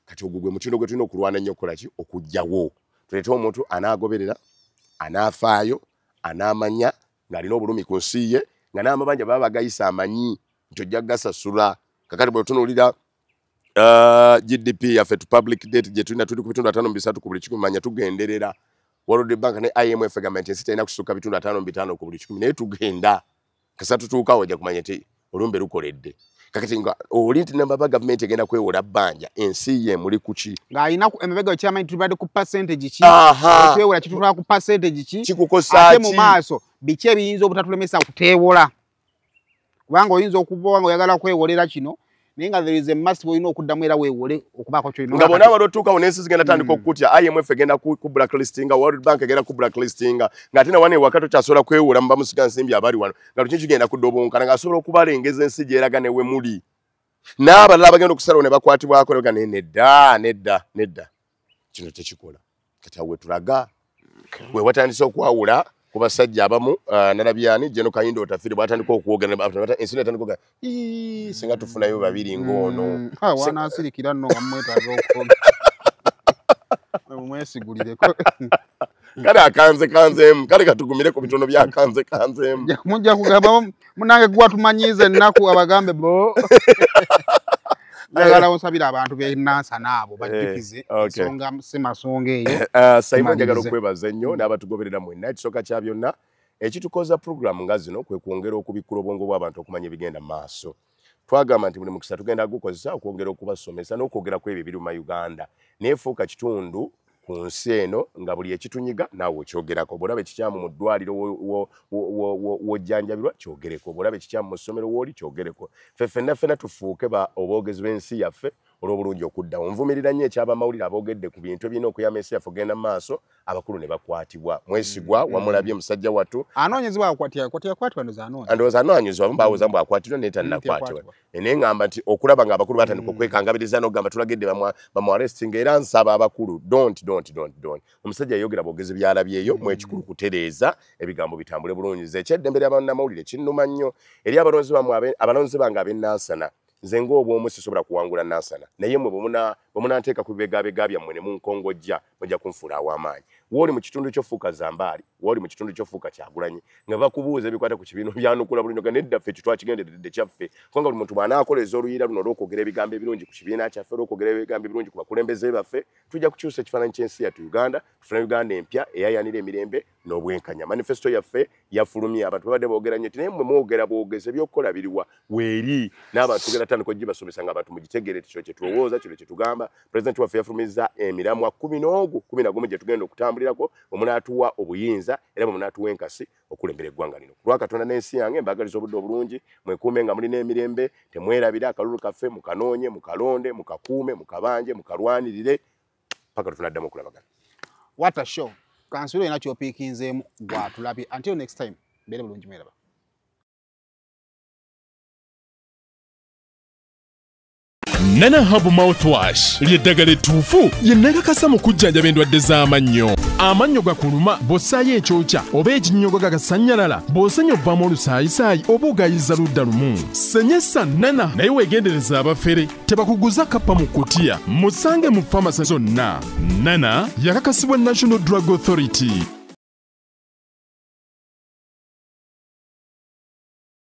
kati ogwo gwe mutindo gwe tulina okulwana ennyo okukolaki okugjawo tuleete omuntu anaagoberera anaafaayo anaamanya ng'alina obulumi ku nsi ye nga n'amabanja baba bagayisa amanyi nti ojja gasasula kakati bwe tunuulira GDP yaffe tu public debt gye tulina tuli ku bitundu 5.3 ku buli 100 manya tugenderera World Bank ne IMF gavumenti ensi terina kusukka bitundu 5.5 ku buli 10 naye tugenda kasa tutuukawo ojja kumanya nti olumbe lukoledde kakati nga oli nti namba gavumenti egenda kwewola bbanja ensi ye muli kuki ng'alina emabega ekyamanyi tubadde ku percentage ki okwewola kitutwala ku percentage ki kikukosa ate mu maaso biki ebiyinza obutatulemesa kuteewola kubanga oyinza okuba nga oyagala kwewolera kino naye nga there is a must olina okuddamu era weewole okubaako kyolina nga bonna abalootuukawo n'ensi zigenda tandika okukutya IMF egenda ku blacklistinga World Bank egenda ku blacklistinga ng'ate na wano ewaka tokyasobola kwewola mu bamusiga nsimbi abali wano nga luki kigenda kudda obuwunkana ng'asobola okubalengeza ensi gyeraga ne we muli n'abalala bagenda okusalawo ne bakwatibwako ne bagamba nedda kino tekikola kati awo we tulaga we watandise okwawula ku basajja abamu nalabyani Jeno Kayindo Otafiri bwatandika okwogera ensi netandika singa tufunayo babiri ng'ono wanaasirikira nno nga mumwetaaga okwogera mumwesigulireko kale akanze kanzemu kale katugumire ku bitono bya kanzemu mujja kugamba munange gwa tumanyize nnaku abagambe bo njagala onsabira abantu b'enansa naabo bajjukize ensonga simasonga eyo Simon njagala okwebaza nnyo n'abatugoberera mwenna ekisooka kya byonna ekitukoza program nga zino kwe kwongera okubikkula obwongo bw'abantu okumanya ebigenda maaso twagamba nti buli mukisa tugenda gukozesa okwongera okubasomesa n'okwogera ku ebyo ebiri mu Uganda neefuuka kitundu ku nsi eno nga buli ekitunyiga naawe okyogerako bw'olaba ekikyamu mu ddwaliro w'ojjanjabirwa kyogereko bw'olaba ekikyamu mu ssomero w'oli kyogereko ffenna tufuuke oboogezi b'ensi yaffe olw'obulungi okuddawo nvumirira nnyo ekyabamawulire aboogedde ku bintu ebirina okuyamba ensi yaffe ogenda mu maaso abakulu ne bakwatibwa mwesigwa wamulabye musajja wattu anoonyezebwa akwatibwa ndowooza anoonyezebwa mbawooza mbu akwatiddwa naye tannakwatibwa naye ngamba nti okulaba ng'abakulu batandika okwekangabiriza n'okugamba tulagedde bamuarestinga era nsaba abakulu don't omusajja yayogera boogezi byalabyeyo mwekikulu kutereeza ebigambo bitambule bulungi ekyeddembe ly'abannamawulire kinnuma nnyo eri abalonzi bange ab'ennansana nze ng'obwomu sisobola kuwangula nansana naye mwe bwe munanteeka ku bibegabega byammwe ne munkongojja mujja kunfuula aw'amaanyi wooli mu kitundu ky'ofuuka Zambaali wooli mu kitundu ky'ofuuka Kyagulanyi nga bakubuuza ebikwata ku kibiino byanukula bulungi nga nedda ffe kitwakigenderedde kyaffe kubanga buli muntu bw'anaakoleza oluyiira luno olw'okwogera ebigambo ebirungi ku kibiina kyaffe olw'okwogera ebigambo ebirungi ku bakulembeze baffe tujja kukyusa ekifaananyi ky'ensi yattu Uganda tufuna Uganda empya eyayanira emirembe n'obwenkanya manifesto yaffe yafulumye abantu babadde boogera nnyo naye mmwe mwogera bwogezi ebyokukola biriwa weeri n'abantu tugenda tandika ogibasomesa nga abantu mugitegeere kino kye tulowooza kino kye tugamba pulezidenti waffe yafulumizza emiramwa 11 gye tugenda okutambulirako omunaatuwa obuyinza era munaatuwa enkasi okulembera eggwanga lino kulwa Katonda n'ensi yange mbagaliza obudde obulungi mwekuume nga mulina emirembe temwerabira akalulu kaffe mukanoonye mukalonde mukakuume mukabanje mukalwanirire paka tunaddemu okulabagana. What a show. Kansula ina kyopiikinzeemu gwatulabye. Until next time, mbeere bulungi mweraba. Nana Hub Mouthwash lyeddagala ettuufu lye nnakakasa mu kujjanjaba endwadde z'amannyo. Amannyo gakuluma bw'ossaayo ekyokya oba ekinnyogo gagasanyalala bw'osenya ovaamu olusaayisaayi oba ogayiza ludda lumu. Senyesa Nana naye weegendereza abafere tebakuguza kappa mu kkutiya musange mu famasi zonna. Nana yakakasibwa National Drug Authority.